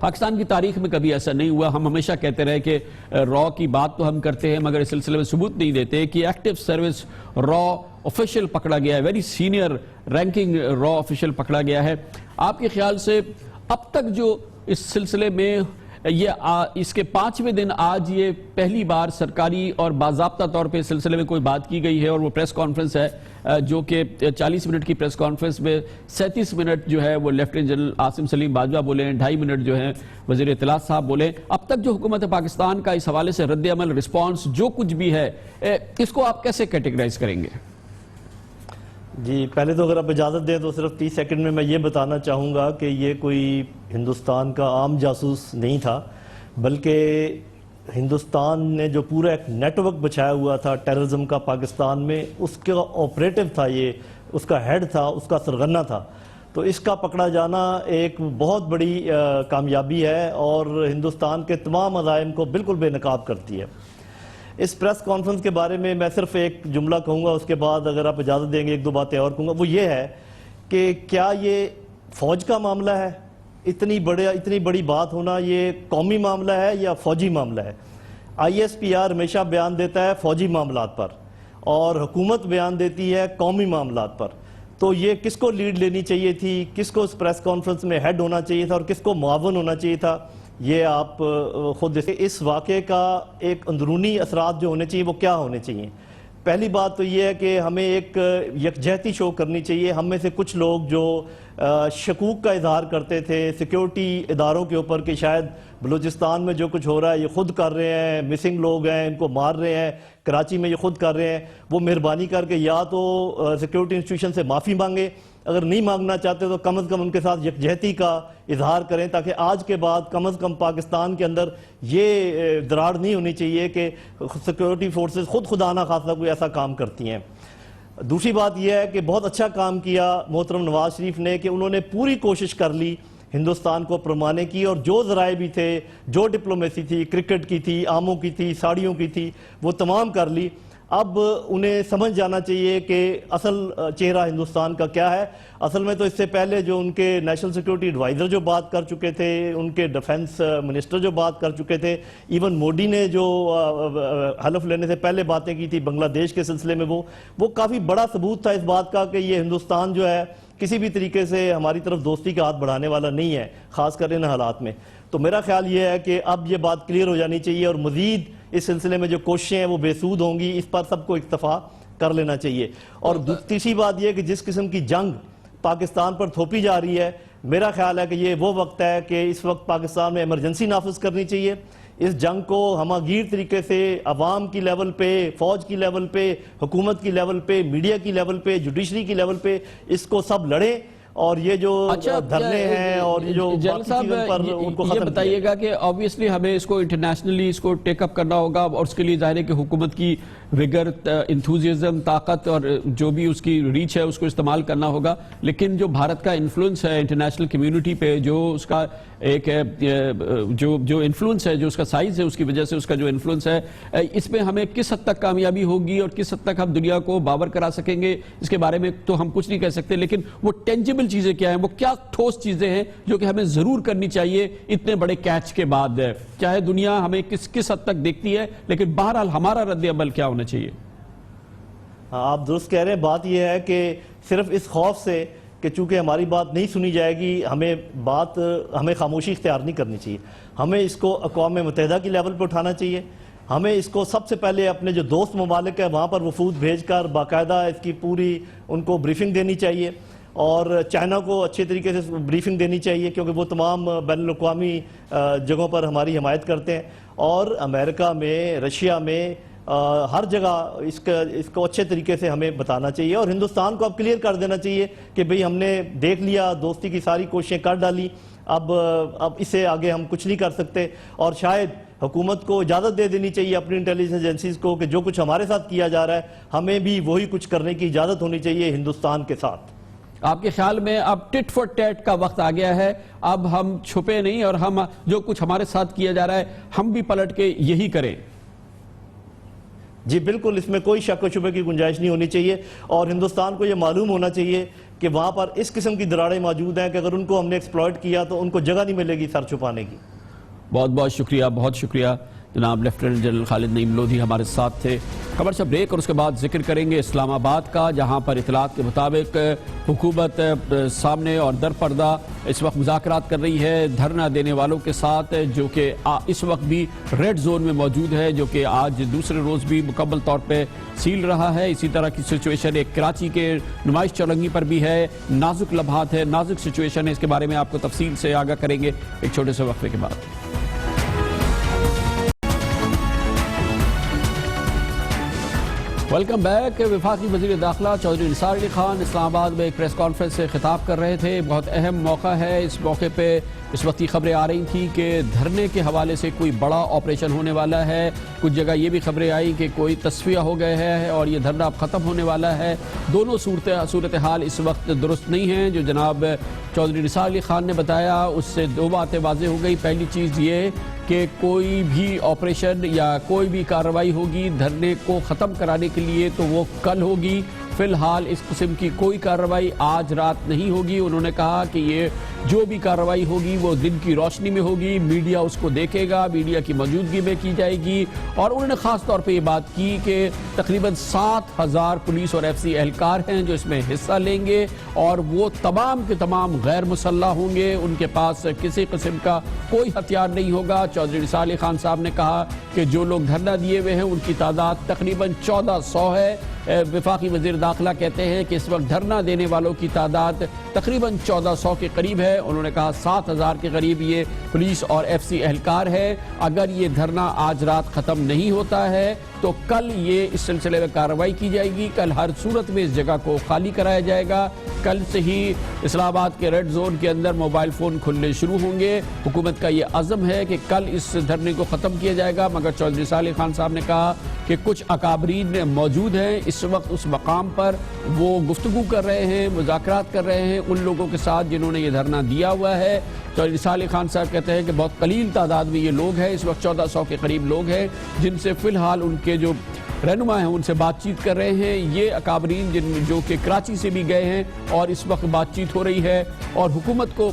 پاکستان کی تاریخ میں کبھی ایسا نہیں ہوا. ہم ہمیشہ کہتے رہے کہ را کی بات تو ہم کرتے ہیں مگر اس سلسلے میں ثبوت نہیں دیتے کہ ایکٹیو سروس را آفیشل پکڑا گیا ہے, ویری سینئر رینکنگ را آفیشل پکڑا گیا ہے. آپ کے خیال سے اب تک جو اس سلسلے میں اس کے 5ویں دن آج یہ پہلی بار سرکاری اور باضابطہ طور پہ اس سلسلے میں کوئی بات کی گئی ہے, اور وہ پریس کانفرنس ہے جو کہ 40 منٹ کی پریس کانفرنس میں 37 منٹ جو ہے وہ لیفٹیننٹ جنرل عاصم سلیم باجوہ بولے ہیں, 2.5 منٹ جو ہیں وزیر اطلاعات صاحب بولے. اب تک جو حکومت پاکستان کا اس حوالے سے رد عمل, رسپانس جو کچھ بھی ہے, اس کو آپ کیسے کیٹیگرائز کریں گے؟ جی پہلے تو اگر آپ اجازت دیں تو صرف 30 سیکنڈ میں میں یہ بتانا چاہوں گا کہ یہ کوئی ہندوستان کا عام جاسوس نہیں تھا, بلکہ ہندوستان نے جو پورا ایک نیٹ ورک بچھایا ہوا تھا ٹیررزم کا پاکستان میں, اس کا آپریٹو تھا, یہ اس کا ہیڈ تھا, اس کا سرغنہ تھا. تو اس کا پکڑا جانا ایک بہت بڑی کامیابی ہے اور ہندوستان کے تمام عزائم کو بالکل بے نقاب کرتی ہے. اس پریس کانفرنس کے بارے میں میں صرف ایک جملہ کہوں گا, اس کے بعد اگر آپ اجازت دیں گے 1-2 باتیں اور کہوں گا. وہ یہ ہے کہ کیا یہ فوج کا معاملہ ہے؟ اتنی بڑی بات ہونا یہ قومی معاملہ ہے یا فوجی معاملہ ہے؟ ISPR ہمیشہ بیان دیتا ہے فوجی معاملات پر اور حکومت بیان دیتی ہے قومی معاملات پر. تو یہ کس کو لیڈ لینی چاہیے تھی, کس کو اس پریس کانفرنس میں ہیڈ ہونا چاہیے تھا اور کس کو معاون ہونا چاہیے تھا, یہ آپ خود اس واقعے کا ایک اندرونی اثرات جو ہونے چاہیے وہ کیا ہونے چاہیے؟ پہلی بات تو یہ ہے کہ ہمیں ایک یکجہتی شو کرنی چاہیے. ہم میں سے کچھ لوگ جو شکوک کا اظہار کرتے تھے سیکیورٹی اداروں کے اوپر کہ شاید بلوچستان میں جو کچھ ہو رہا ہے یہ خود کر رہے ہیں, مسنگ لوگ ہیں, ان کو مار رہے ہیں, کراچی میں یہ خود کر رہے ہیں, وہ مہربانی کر کے یا تو سیکیورٹی انسٹیٹیوشن سے معافی مانگے, اگر نہیں مانگنا چاہتے تو کم از کم ان کے ساتھ یکجہتی کا اظہار کریں, تاکہ آج کے بعد کم از کم پاکستان کے اندر یہ دراڑ نہیں ہونی چاہیے کہ سیکیورٹی فورسز خدا نہ خاصا کوئی ایسا کام کرتی ہیں. دوسری بات یہ ہے کہ بہت اچھا کام کیا محترم نواز شریف نے کہ انہوں نے پوری کوشش کر لی ہندوستان کو پرمانے کی, اور جو ذرائع بھی تھے, جو ڈپلومیسی تھی, کرکٹ کی تھی, آموں کی تھی, ساڑیوں کی تھی, وہ تمام کر لی. اب انہیں سمجھ جانا چاہیے کہ اصل چہرہ ہندوستان کا کیا ہے. اصل میں تو اس سے پہلے جو ان کے نیشنل سیکیورٹی ایڈوائزر جو بات کر چکے تھے, ان کے ڈیفنس منسٹر جو بات کر چکے تھے, ایون مودی نے جو حلف لینے سے پہلے باتیں کی تھی بنگلہ دیش کے سلسلے میں, وہ کافی بڑا ثبوت تھا اس بات کا کہ یہ ہندوستان جو ہے کسی بھی طریقے سے ہماری طرف دوستی کا ہاتھ بڑھانے والا نہیں ہے, خاص کر ان حالات میں. تو میرا خیال یہ ہے کہ اب یہ بات کلیئر ہو جانی چاہیے, اور مزید اس سلسلے میں جو کوششیں ہیں وہ بے سود ہوں گی, اس پر سب کو اکتفا کر لینا چاہیے. اور تیسری بات یہ کہ جس قسم کی جنگ پاکستان پر تھوپی جا رہی ہے, میرا خیال ہے کہ یہ وہ وقت ہے کہ اس وقت پاکستان میں ایمرجنسی نافذ کرنی چاہیے. اس جنگ کو ہمہ گیر طریقے سے عوام کی لیول پہ, فوج کی لیول پہ, حکومت کی لیول پہ, میڈیا کی لیول پہ, جوڈیشری کی لیول پہ اس کو سب لڑیں, اور یہ جو دھرنے ہیں اور یہ جو جنرل صاحب یہ بتائیے گا کہ obviously ہمیں اس کو انٹرنیشنلی اس کو ٹیک اپ کرنا ہوگا, اور اس کے لیے ظاہر ہے کہ حکومت کی وگر, انتھوزیزم, طاقت اور جو بھی اس کی ریچ ہے اس کو استعمال کرنا ہوگا. لیکن جو بھارت کا انفلوئنس ہے انٹرنیشنل کمیونٹی پہ, جو اس کا ایک جو انفلوئنس ہے, جو اس کا سائز ہے, اس کی وجہ سے اس کا جو انفلوئنس ہے, اس میں ہمیں کس حد تک کامیابی ہوگی اور کس حد تک ہم دنیا کو باور کرا سکیں گے, اس کے بارے میں تو ہم کچھ نہیں کہہ سکتے. لیکن وہ ٹینجبل ٹینجیبل چیزیں کیا ہیں, وہ کیا ٹھوس چیزیں ہیں جو کہ ہمیں ضرور کرنی چاہیے اتنے بڑے کیچ کے بعد, چاہے دنیا ہمیں کس حد تک دیکھتی ہے, لیکن بہرحال ہمارا رد عمل کیا ہونا چاہیے؟ آپ درست کہہ رہے ہیں. بات یہ ہے کہ صرف اس خوف سے کہ چونکہ ہماری بات نہیں سنی جائے گی, ہمیں خاموشی اختیار نہیں کرنی چاہیے. ہمیں اس کو اقوام متحدہ کی لیول پہ اٹھانا چاہیے. ہمیں اس کو سب سے پہلے اپنے جو دوست ممالک ہیں وہاں پر وفود بھیج کر باقاعدہ اس کی پوری ان کو بریفنگ دینی چاہیے, اور چائنا کو اچھے طریقے سے بریفنگ دینی چاہیے کیونکہ وہ تمام بین الاقوامی جگہوں پر ہماری حمایت کرتے ہیں, اور امریکہ میں, رشیا میں, ہر جگہ اس کو اچھے طریقے سے ہمیں بتانا چاہیے, اور ہندوستان کو اب کلیئر کر دینا چاہیے کہ بھئی ہم نے دیکھ لیا, دوستی کی ساری کوششیں کر ڈالی, اب اس سے آگے ہم کچھ نہیں کر سکتے. اور شاید حکومت کو اجازت دے دینی چاہیے اپنی انٹیلیجنس ایجنسیز کو کہ جو کچھ ہمارے ساتھ کیا جا رہا ہے ہمیں بھی وہی کچھ کرنے کی اجازت ہونی چاہیے ہندوستان کے ساتھ. آپ کے خیال میں اب ٹٹ فور ٹیٹ کا وقت آ گیا ہے, اب ہم چھپے نہیں اور ہم جو کچھ ہمارے ساتھ کیا جا رہا ہے ہم بھی پلٹ کے یہی کریں؟ جی بالکل, اس میں کوئی شک و شبہ کی گنجائش نہیں ہونی چاہیے, اور ہندوستان کو یہ معلوم ہونا چاہیے کہ وہاں پر اس قسم کی دراڑیں موجود ہیں کہ اگر ان کو ہم نے ایکسپلائٹ کیا تو ان کو جگہ نہیں ملے گی سر چھپانے کی. بہت بہت شکریہ, بہت شکریہ جناب لیفٹیننٹ جنرل خالد نعیم لودھی ہمارے ساتھ تھے. خبر سے بریک اور اس کے بعد ذکر کریں گے اسلام آباد کا, جہاں پر اطلاعات کے مطابق حکومت سامنے اور در پردہ اس وقت مذاکرات کر رہی ہے دھرنا دینے والوں کے ساتھ, جو کہ اس وقت بھی ریڈ زون میں موجود ہے, جو کہ آج دوسرے روز بھی مکمل طور پہ سیل رہا ہے. اسی طرح کی سچویشن ایک کراچی کے نمائش چولنگی پر بھی ہے, نازک لمحات ہے, نازک سچویشن ہے, اس کے بارے میں آپ کو تفصیل سے آگاہ کریں گے ایک چھوٹے سے وقفے کے بعد. Welcome back. وفاقی وزیر داخلہ چودھری نثار علی خان اسلام آباد میں ایک پریس کانفرنس سے خطاب کر رہے تھے. بہت اہم موقع ہے, اس موقع پہ اس وقت کی خبریں آ رہی تھیں کہ دھرنے کے حوالے سے کوئی بڑا آپریشن ہونے والا ہے. کچھ جگہ یہ بھی خبریں آئیں کہ کوئی تصفیہ ہو گئے ہے اور یہ دھرنا اب ختم ہونے والا ہے. دونوں صورتحال اس وقت درست نہیں ہیں. جو جناب چودھری نثار علی خان نے بتایا اس سے دو باتیں واضح ہو گئی. پہلی چیز یہ کہ کوئی بھی آپریشن یا کوئی بھی کارروائی ہوگی دھرنے کو ختم کرانے کے لیے تو وہ کل ہوگی. فی الحال اس قسم کی کوئی کارروائی آج رات نہیں ہوگی. انہوں نے کہا کہ یہ جو بھی کارروائی ہوگی وہ دن کی روشنی میں ہوگی, میڈیا اس کو دیکھے گا, میڈیا کی موجودگی میں کی جائے گی. اور انہوں نے خاص طور پہ یہ بات کی کہ تقریباً 7,000 پولیس اور ایف سی اہلکار ہیں جو اس میں حصہ لیں گے, اور وہ تمام کے تمام غیر مسلح ہوں گے, ان کے پاس کسی قسم کا کوئی ہتھیار نہیں ہوگا. چودھری نثار علی خان صاحب نے کہا کہ جو لوگ دھرنا دیے ہوئے ہیں ان کی تعداد تقریباً 1400 ہے. وفاقی وزیر داخلہ کہتے ہیں کہ اس وقت دھرنا دینے والوں کی تعداد تقریباً 1400 کے قریب ہے. انہوں نے کہا 7,000 کے قریب یہ پولیس اور ایف سی اہلکار ہے. اگر یہ دھرنا آج رات ختم نہیں ہوتا ہے تو کل یہ اس سلسلے میں کارروائی کی جائے گی. کل ہر صورت میں اس جگہ کو خالی کرایا جائے گا. کل سے ہی اسلام آباد کے ریڈ زون کے اندر موبائل فون کھلنے شروع ہوں گے. حکومت کا یہ عزم ہے کہ کل اس دھرنے کو ختم کیا جائے گا, مگر چودھری نثار علی خان صاحب نے کہا کہ کچھ اکابرین موجود ہیں اس وقت اس مقام پر, وہ گفتگو کر رہے ہیں, مذاکرات کر رہے ہیں ان لوگوں کے ساتھ جنہوں نے یہ دھرنا دیا ہوا ہے. چودھری نثار علی خان صاحب کہتے ہیں کہ بہت قلیل تعداد میں یہ لوگ ہیں, اس وقت 1400 کے قریب لوگ ہیں جن سے فی الحال ان کے جو رہنما ہیں ان سے بات چیت کر رہے ہیں. یہ اکابرین جو کہ کراچی سے بھی گئے ہیں اور اس وقت بات چیت ہو رہی ہے, اور حکومت کو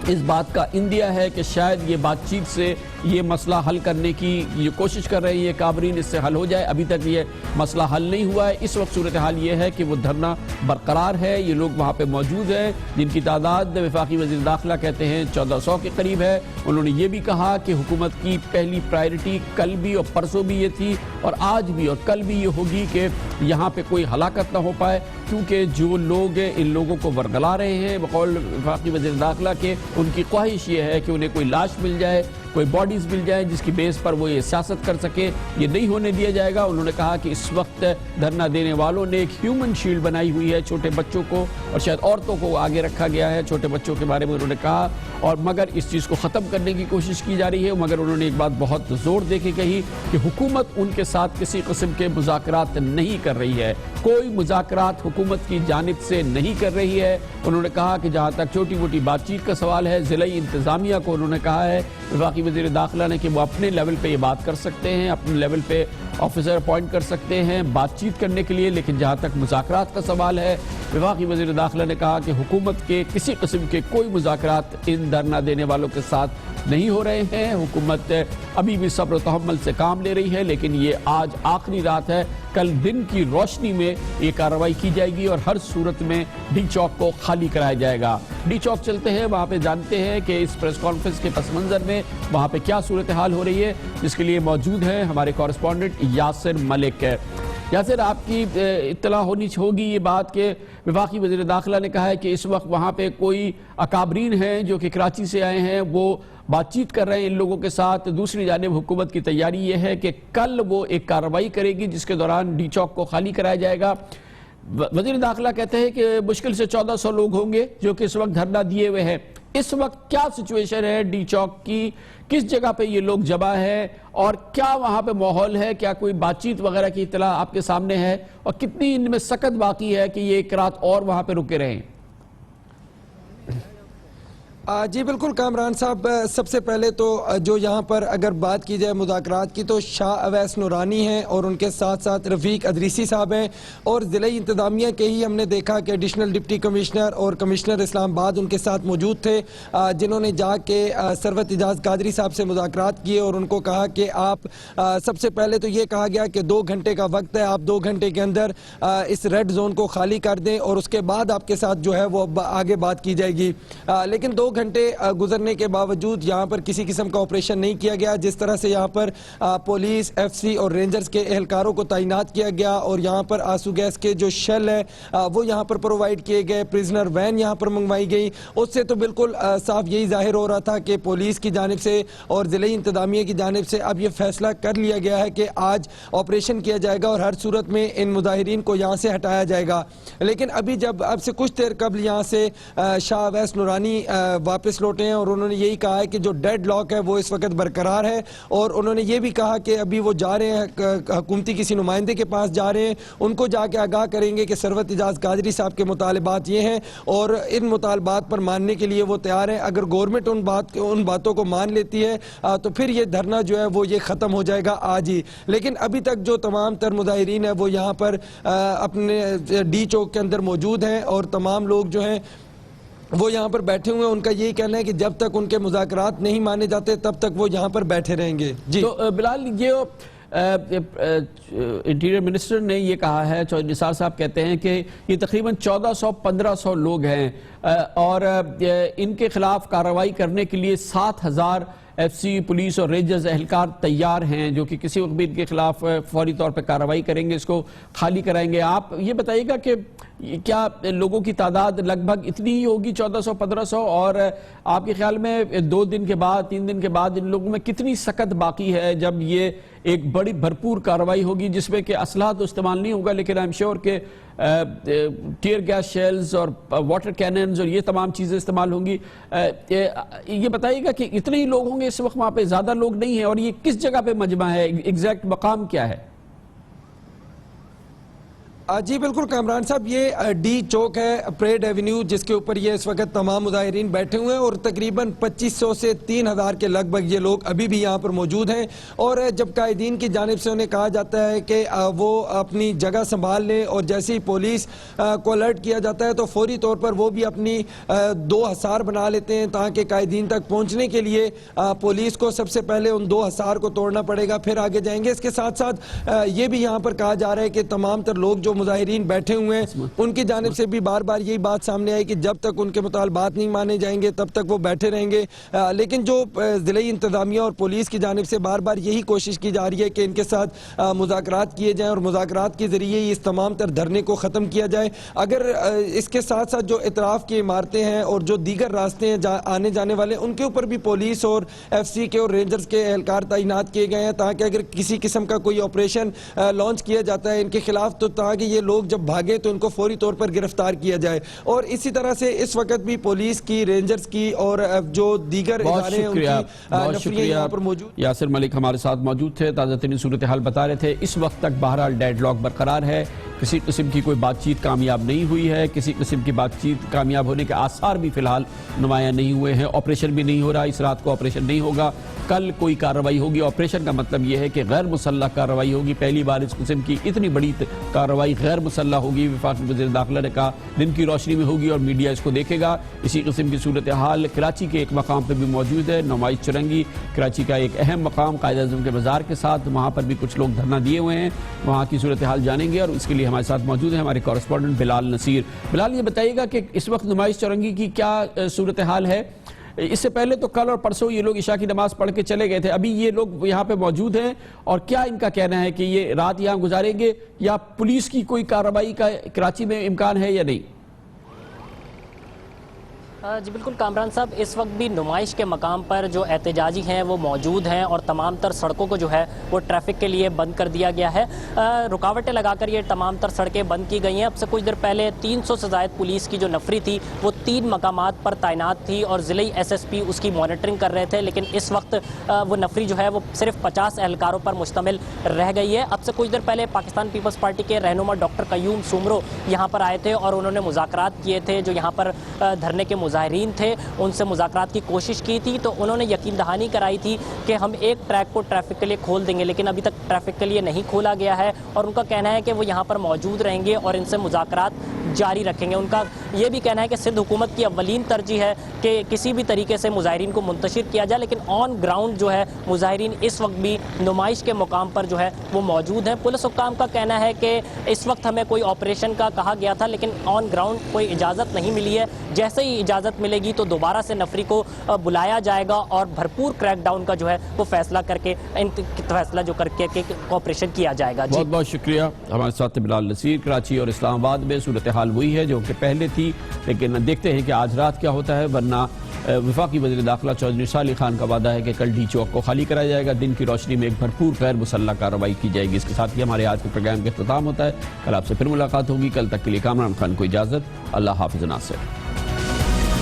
اس بات کا اندیا ہے کہ شاید یہ بات چیت سے یہ مسئلہ حل کرنے کی یہ کوشش کر رہے ہیں یہ کابرین, اس سے حل ہو جائے. ابھی تک یہ مسئلہ حل نہیں ہوا ہے. اس وقت صورتحال یہ ہے کہ وہ دھرنا برقرار ہے, یہ لوگ وہاں پہ موجود ہیں جن کی تعداد وفاقی وزیر داخلہ کہتے ہیں 1400 کے قریب ہے. انہوں نے یہ بھی کہا کہ حکومت کی پہلی پرائرٹی کل بھی اور پرسوں بھی یہ تھی اور آج بھی اور کل بھی یہ ہوگی کہ یہاں پہ کوئی ہلاکت نہ ہو پائے, کیونکہ جو لوگ ان لوگوں کو ورگلا رہے ہیں بقول وفاقی وزیر داخلہ کے, ان کی خواہش یہ ہے کہ انہیں کوئی لاش مل جائے, کوئی باڈیز مل جائیں جس کی بیس پر وہ یہ سیاست کر سکے. یہ نہیں ہونے دیا جائے گا. انہوں نے کہا کہ اس وقت دھرنا دینے والوں نے ایک ہیومن شیلڈ بنائی ہوئی ہے, چھوٹے بچوں کو اور شاید عورتوں کو آگے رکھا گیا ہے. چھوٹے بچوں کے بارے میں انہوں نے کہا, اور مگر اس چیز کو ختم کرنے کی کوشش کی جا رہی ہے. مگر انہوں نے ایک بات بہت زور دے کے کہی کہ حکومت ان کے ساتھ کسی قسم کے مذاکرات نہیں کر رہی ہے, کوئی مذاکرات حکومت کی جانب سے نہیں کر رہی ہے. انہوں نے کہا کہ جہاں تک چھوٹی موٹی بات چیت کا سوال ہے, ضلعی انتظامیہ کو انہوں نے کہا ہے, وفاقی وفاقی وزیر داخلہ نے کہ وہ اپنے لیول پہ یہ بات کر سکتے ہیں، اپنے لیول پہ آفیسر اپوائنٹ کر سکتے ہیں بات چیت کرنے کے لیے، لیکن جہاں تک مذاکرات کا سوال ہے وفاقی وزیر داخلہ نے کہا کہ حکومت کے کسی قسم کے کوئی مذاکرات ان دھرنا دینے والوں کے ساتھ نہیں ہو رہے ہیں۔ حکومت ابھی بھی صبر و تحمل سے کام لے رہی ہے، لیکن یہ آج آخری رات ہے، کل دن کی روشنی میں یہ کارروائی کی جائے گی اور ہر صورت میں ڈی چوک کو خالی کرایا جائے گا۔ ڈی چوک چلتے ہیں، وہاں پہ جانتے ہیں کہ اس پریس کانفرنس کے پس منظر میں وہاں پہ کیا صورتحال ہو رہی ہے، جس کے لیے موجود ہیں ہمارے کورسپونڈنٹ یاسر ملک۔ یاسر، آپ کی اطلاع ہونی ہوگی یہ بات کہ وفاقی وزیر داخلہ نے کہا ہے کہ اس وقت وہاں پہ کوئی اکابرین ہیں جو کہ کراچی سے آئے ہیں، وہ بات چیت کر رہے ہیں ان لوگوں کے ساتھ۔ دوسری جانب حکومت کی تیاری یہ ہے کہ کل وہ ایک کارروائی کرے گی جس کے دوران ڈی چوک کو خالی کرایا جائے گا۔ وزیر داخلہ کہتے ہیں کہ مشکل سے 1400 لوگ ہوں گے جو کہ اس وقت دھرنا دیے ہوئے ہیں۔ اس وقت کیا سچویشن ہے ڈی چوک کی، کس جگہ پہ یہ لوگ جمع ہے اور کیا وہاں پہ ماحول ہے، کیا کوئی بات چیت وغیرہ کی اطلاع آپ کے سامنے ہے، اور کتنی ان میں سکت باقی ہے کہ یہ ایک رات اور وہاں پہ رکے رہیں؟ جی بالکل کامران صاحب، سب سے پہلے تو جو یہاں پر اگر بات کی جائے مذاکرات کی تو شاہ اویس نورانی ہیں اور ان کے ساتھ ساتھ رفیق ادریسی صاحب ہیں، اور ضلعی انتظامیہ کے ہی ہم نے دیکھا کہ ایڈیشنل ڈپٹی کمشنر اور کمشنر اسلام آباد ان کے ساتھ موجود تھے، جنہوں نے جا کے ثروت اعجاز قادری صاحب سے مذاکرات کیے اور ان کو کہا کہ آپ سب سے پہلے تو یہ کہا گیا کہ 2 گھنٹے کا وقت ہے، آپ 2 گھنٹے کے اندر اس ریڈ زون کو خالی کر دیں اور اس کے بعد آپ کے ساتھ جو ہے وہ آگے بات کی جائے گی، لیکن 2 گھنٹے گزرنے کے باوجود یہاں پر کسی قسم کا آپریشن نہیں کیا گیا۔ جس طرح سے یہاں پر پولیس، ایف سی اور رینجرز کے اہلکاروں کو تعینات کیا گیا اور یہاں پر آنسو گیس کے جو شیل ہیں وہ یہاں پر پرووائڈ کیے گئے، پریزنر وین یہاں پر منگوائی گئی، اس سے تو بالکل صاف یہی ظاہر ہو رہا تھا کہ پولیس کی جانب سے اور ضلعی انتظامیہ کی جانب سے اب یہ فیصلہ کر لیا گیا ہے کہ آج آپریشن کیا جائے گا اور ہر صورت میں ان مظاہرین کو یہاں سے ہٹایا جائے گا۔ لیکن ابھی جب اب سے کچھ دیر قبل یہاں سے شاہ اویس نورانی واپس لوٹے ہیں اور انہوں نے یہی کہا ہے کہ جو ڈیڈ لاک ہے وہ اس وقت برقرار ہے، اور انہوں نے یہ بھی کہا کہ ابھی وہ جا رہے ہیں حکومتی کسی نمائندے کے پاس جا رہے ہیں، ان کو جا کے آگاہ کریں گے کہ ثروت اعجاز قادری صاحب کے مطالبات یہ ہیں اور ان مطالبات پر ماننے کے لیے وہ تیار ہیں۔ اگر گورنمنٹ ان باتوں کو مان لیتی ہے تو پھر یہ دھرنا جو ہے وہ یہ ختم ہو جائے گا آج ہی، لیکن ابھی تک جو تمام تر مظاہرین ہیں وہ یہاں پر اپنے ڈی چوک کے اندر موجود ہیں اور تمام لوگ جو ہیں وہ یہاں پر بیٹھے ہوئے ہیں۔ ان کا یہی کہنا ہے کہ جب تک ان کے مذاکرات نہیں مانے جاتے تب تک وہ یہاں پر بیٹھے رہیں گے۔ جی تو بلال، یہ انٹیریئر منسٹر نے یہ کہا ہے، چودھری نثار صاحب کہتے ہیں کہ یہ تقریباً 1400-1500 لوگ ہیں اور ان کے خلاف کارروائی کرنے کے لیے 7000 ایف سی، پولیس اور رینجرز اہلکار تیار ہیں جو کہ کسی وقت بھی ان کے خلاف فوری طور پہ کارروائی کریں گے، اس کو خالی کرائیں گے۔ آپ یہ بتائیے گا کہ کیا لوگوں کی تعداد لگ بھگ اتنی ہی ہوگی 1400-1500، اور آپ کے خیال میں 2 دن کے بعد 3 دن کے بعد ان لوگوں میں کتنی سکت باقی ہے جب یہ ایک بڑی بھرپور کارروائی ہوگی جس میں کہ اسلحہ تو استعمال نہیں ہوگا لیکن آئی ایم شیور کہ ٹیئر گیس شیلز اور واٹر کیننز اور یہ تمام چیزیں استعمال ہوں گی؟ یہ بتائیے گا کہ اتنے ہی لوگ ہوں گے اس وقت وہاں پہ، زیادہ لوگ نہیں ہیں، اور یہ کس جگہ پہ مجمع ہے، ایگزیکٹ مقام کیا ہے؟ جی بالکل کامران صاحب، یہ ڈی چوک ہے، پریڈ ایونیو، جس کے اوپر یہ اس وقت تمام مظاہرین بیٹھے ہوئے ہیں اور تقریباً 2500 سے 3000 کے لگ بھگ یہ لوگ ابھی بھی یہاں پر موجود ہیں، اور جب قائدین کی جانب سے انہیں کہا جاتا ہے کہ وہ اپنی جگہ سنبھال لیں اور جیسے ہی پولیس کو الرٹ کیا جاتا ہے تو فوری طور پر وہ بھی اپنی 2 حصار بنا لیتے ہیں تاکہ قائدین تک پہنچنے کے لیے پولیس کو سب سے پہلے ان 2 حصار کو توڑنا پڑے گا، پھر آگے جائیں گے۔ اس کے ساتھ ساتھ یہ بھی یہاں پر کہا جا رہا ہے کہ تمام تر لوگ جو مظاہرین بیٹھے ہوئے ہیں ان کی جانب سے بھی بار بار یہی بات سامنے آئی کہ جب تک ان کے مطالبات نہیں مانے جائیں گے تب تک وہ بیٹھے رہیں گے، لیکن جو ضلعی انتظامیہ اور پولیس کی جانب سے بار بار یہی کوشش کی جا رہی ہے کہ ان کے ساتھ مذاکرات کیے جائیں اور مذاکرات کے ذریعے اس تمام تر دھرنے کو ختم کیا جائے۔ اگر اس کے ساتھ ساتھ جو اطراف کی عمارتیں ہیں اور جو دیگر راستے ہیں آنے جانے والے ان کے اوپر بھی پولیس اور ایف سی کے اور رینجرز کے اہلکار تعینات کیے گئے ہیں تاکہ اگر کسی قسم کا کوئی آپریشن لانچ کیا جاتا ہے ان کے خلاف تو تاکہ یہ لوگ جب بھاگے تو ان کو فوری طور پر گرفتار کیا جائے۔ اور اسی طرح سے اس وقت بھی پولیس کی، رینجرز کی اور جو دیگر ادارے ہیں ان کی نفریاں یہاں پر موجود۔ یاسر ملک ہمارے ساتھ موجود تھے، تازہ ترین صورتحال بتا رہے تھے۔ اس وقت تک بہرحال ڈیڈ لاک برقرار ہے، کسی قسم کی کوئی بات چیت کامیاب نہیں ہوئی ہے، کسی قسم کی بات چیت کامیاب ہونے کے آثار بھی فی الحال نمایاں نہیں ہوئے ہیں، آپریشن بھی نہیں ہو رہا، اس رات کو آپریشن نہیں ہوگا، کل کوئی کارروائی ہوگی۔ آپریشن کا مطلب یہ ہے کہ غیر مسلح کارروائی ہوگی، پہلی بار اس قسم کی اتنی بڑی کارروائی غیر مسلح ہوگی، وفاقی وزیر داخلہ نے کہا دن کی روشنی میں ہوگی اور میڈیا اس کو دیکھے گا۔ اسی قسم کی صورتحال کراچی کے ایک مقام پہ بھی موجود ہے، نمائش چرنگی کراچی کا ایک اہم مقام قائد اعظم کے بازار کے ساتھ، وہاں پر بھی کچھ لوگ دھرنا دیے ہوئے ہیں، وہاں کی صورتحال جانیں گے اور اس کے لیے ہمارے ساتھ موجود ہیں ہمارے کورسپونڈنٹ بلال نصیر۔ بلال، یہ بتائیے گا کہ اس وقت نمائش چرنگی کی کیا صورتحال ہے؟ اس سے پہلے تو کل اور پرسوں یہ لوگ عشاء کی نماز پڑھ کے چلے گئے تھے، ابھی یہ لوگ یہاں پہ موجود ہیں اور کیا ان کا کہنا ہے کہ یہ رات یہاں گزاریں گے یا پولیس کی کوئی کارروائی کا کراچی میں امکان ہے یا نہیں؟ جی بالکل کامران صاحب، اس وقت بھی نمائش کے مقام پر جو احتجاجی ہیں وہ موجود ہیں اور تمام تر سڑکوں کو جو ہے وہ ٹریفک کے لیے بند کر دیا گیا ہے، رکاوٹیں لگا کر یہ تمام تر سڑکیں بند کی گئی ہیں۔ اب سے کچھ دیر پہلے 300 سے زائد پولیس کی جو نفری تھی وہ 3 مقامات پر تعینات تھی اور ضلعی SSP اس کی مانیٹرنگ کر رہے تھے، لیکن اس وقت وہ نفری جو ہے وہ صرف 50 اہلکاروں پر مشتمل رہ گئی ہے۔ اب سے کچھ دیر پہلے پاکستان پیپلز پارٹی کے رہنما ڈاکٹر قیوم سومرو یہاں پر آئے تھے اور انہوں نے مذاکرات کیے تھے، جو یہاں پر دھرنے کے مظاہرین تھے ان سے مذاکرات کی کوشش کی تھی، تو انہوں نے یقین دہانی کرائی تھی کہ ہم ایک ٹریک کو ٹریفک کے لیے کھول دیں گے، لیکن ابھی تک ٹریفک کے لیے نہیں کھولا گیا ہے اور ان کا کہنا ہے کہ وہ یہاں پر موجود رہیں گے اور ان سے مذاکرات جاری رکھیں گے۔ ان کا یہ بھی کہنا ہے کہ سندھ حکومت کی اولین ترجیح ہے کہ کسی بھی طریقے سے مظاہرین کو منتشر کیا جائے، لیکن آن گراؤنڈ جو ہے مظاہرین اس وقت بھی نمائش کے مقام پر جو ہے وہ موجود ہیں۔ پولیس حکام کا کہنا ہے کہ اس وقت ہمیں کوئی آپریشن کا کہا گیا تھا لیکن آن گراؤنڈ کوئی اجازت نہیں ملی ہے، جیسے ہی اجازت ملے گی تو دوبارہ سے نفری کو بلایا جائے گا اور بھرپور کریک ڈاؤن کا جو ہے وہ فیصلہ کر کے آپریشن کیا جائے گا۔ بہت بہت شکریہ۔ ہمارے ساتھ بلال نصیر۔ کراچی اور اسلام آباد میں صورتحال وہی ہے جو کہ پہلے تھی، لیکن دیکھتے ہیں کہ آج رات کیا ہوتا ہے، ورنہ وفاقی وزیر داخلہ چودھری صالح خان کا وعدہ ہے کہ کل ڈی چوک کو خالی کرایا جائے گا، دن کی روشنی میں ایک بھرپور غیر مسلح کارروائی کی جائے گی۔ اس کے ساتھ ہی ہمارے آج کے پروگرام کا اختتام ہوتا ہے۔ کل آپ سے پھر ملاقات ہوگی، کل تک کے لیے کامران خان کو اجازت، اللہ حافظ ناصر۔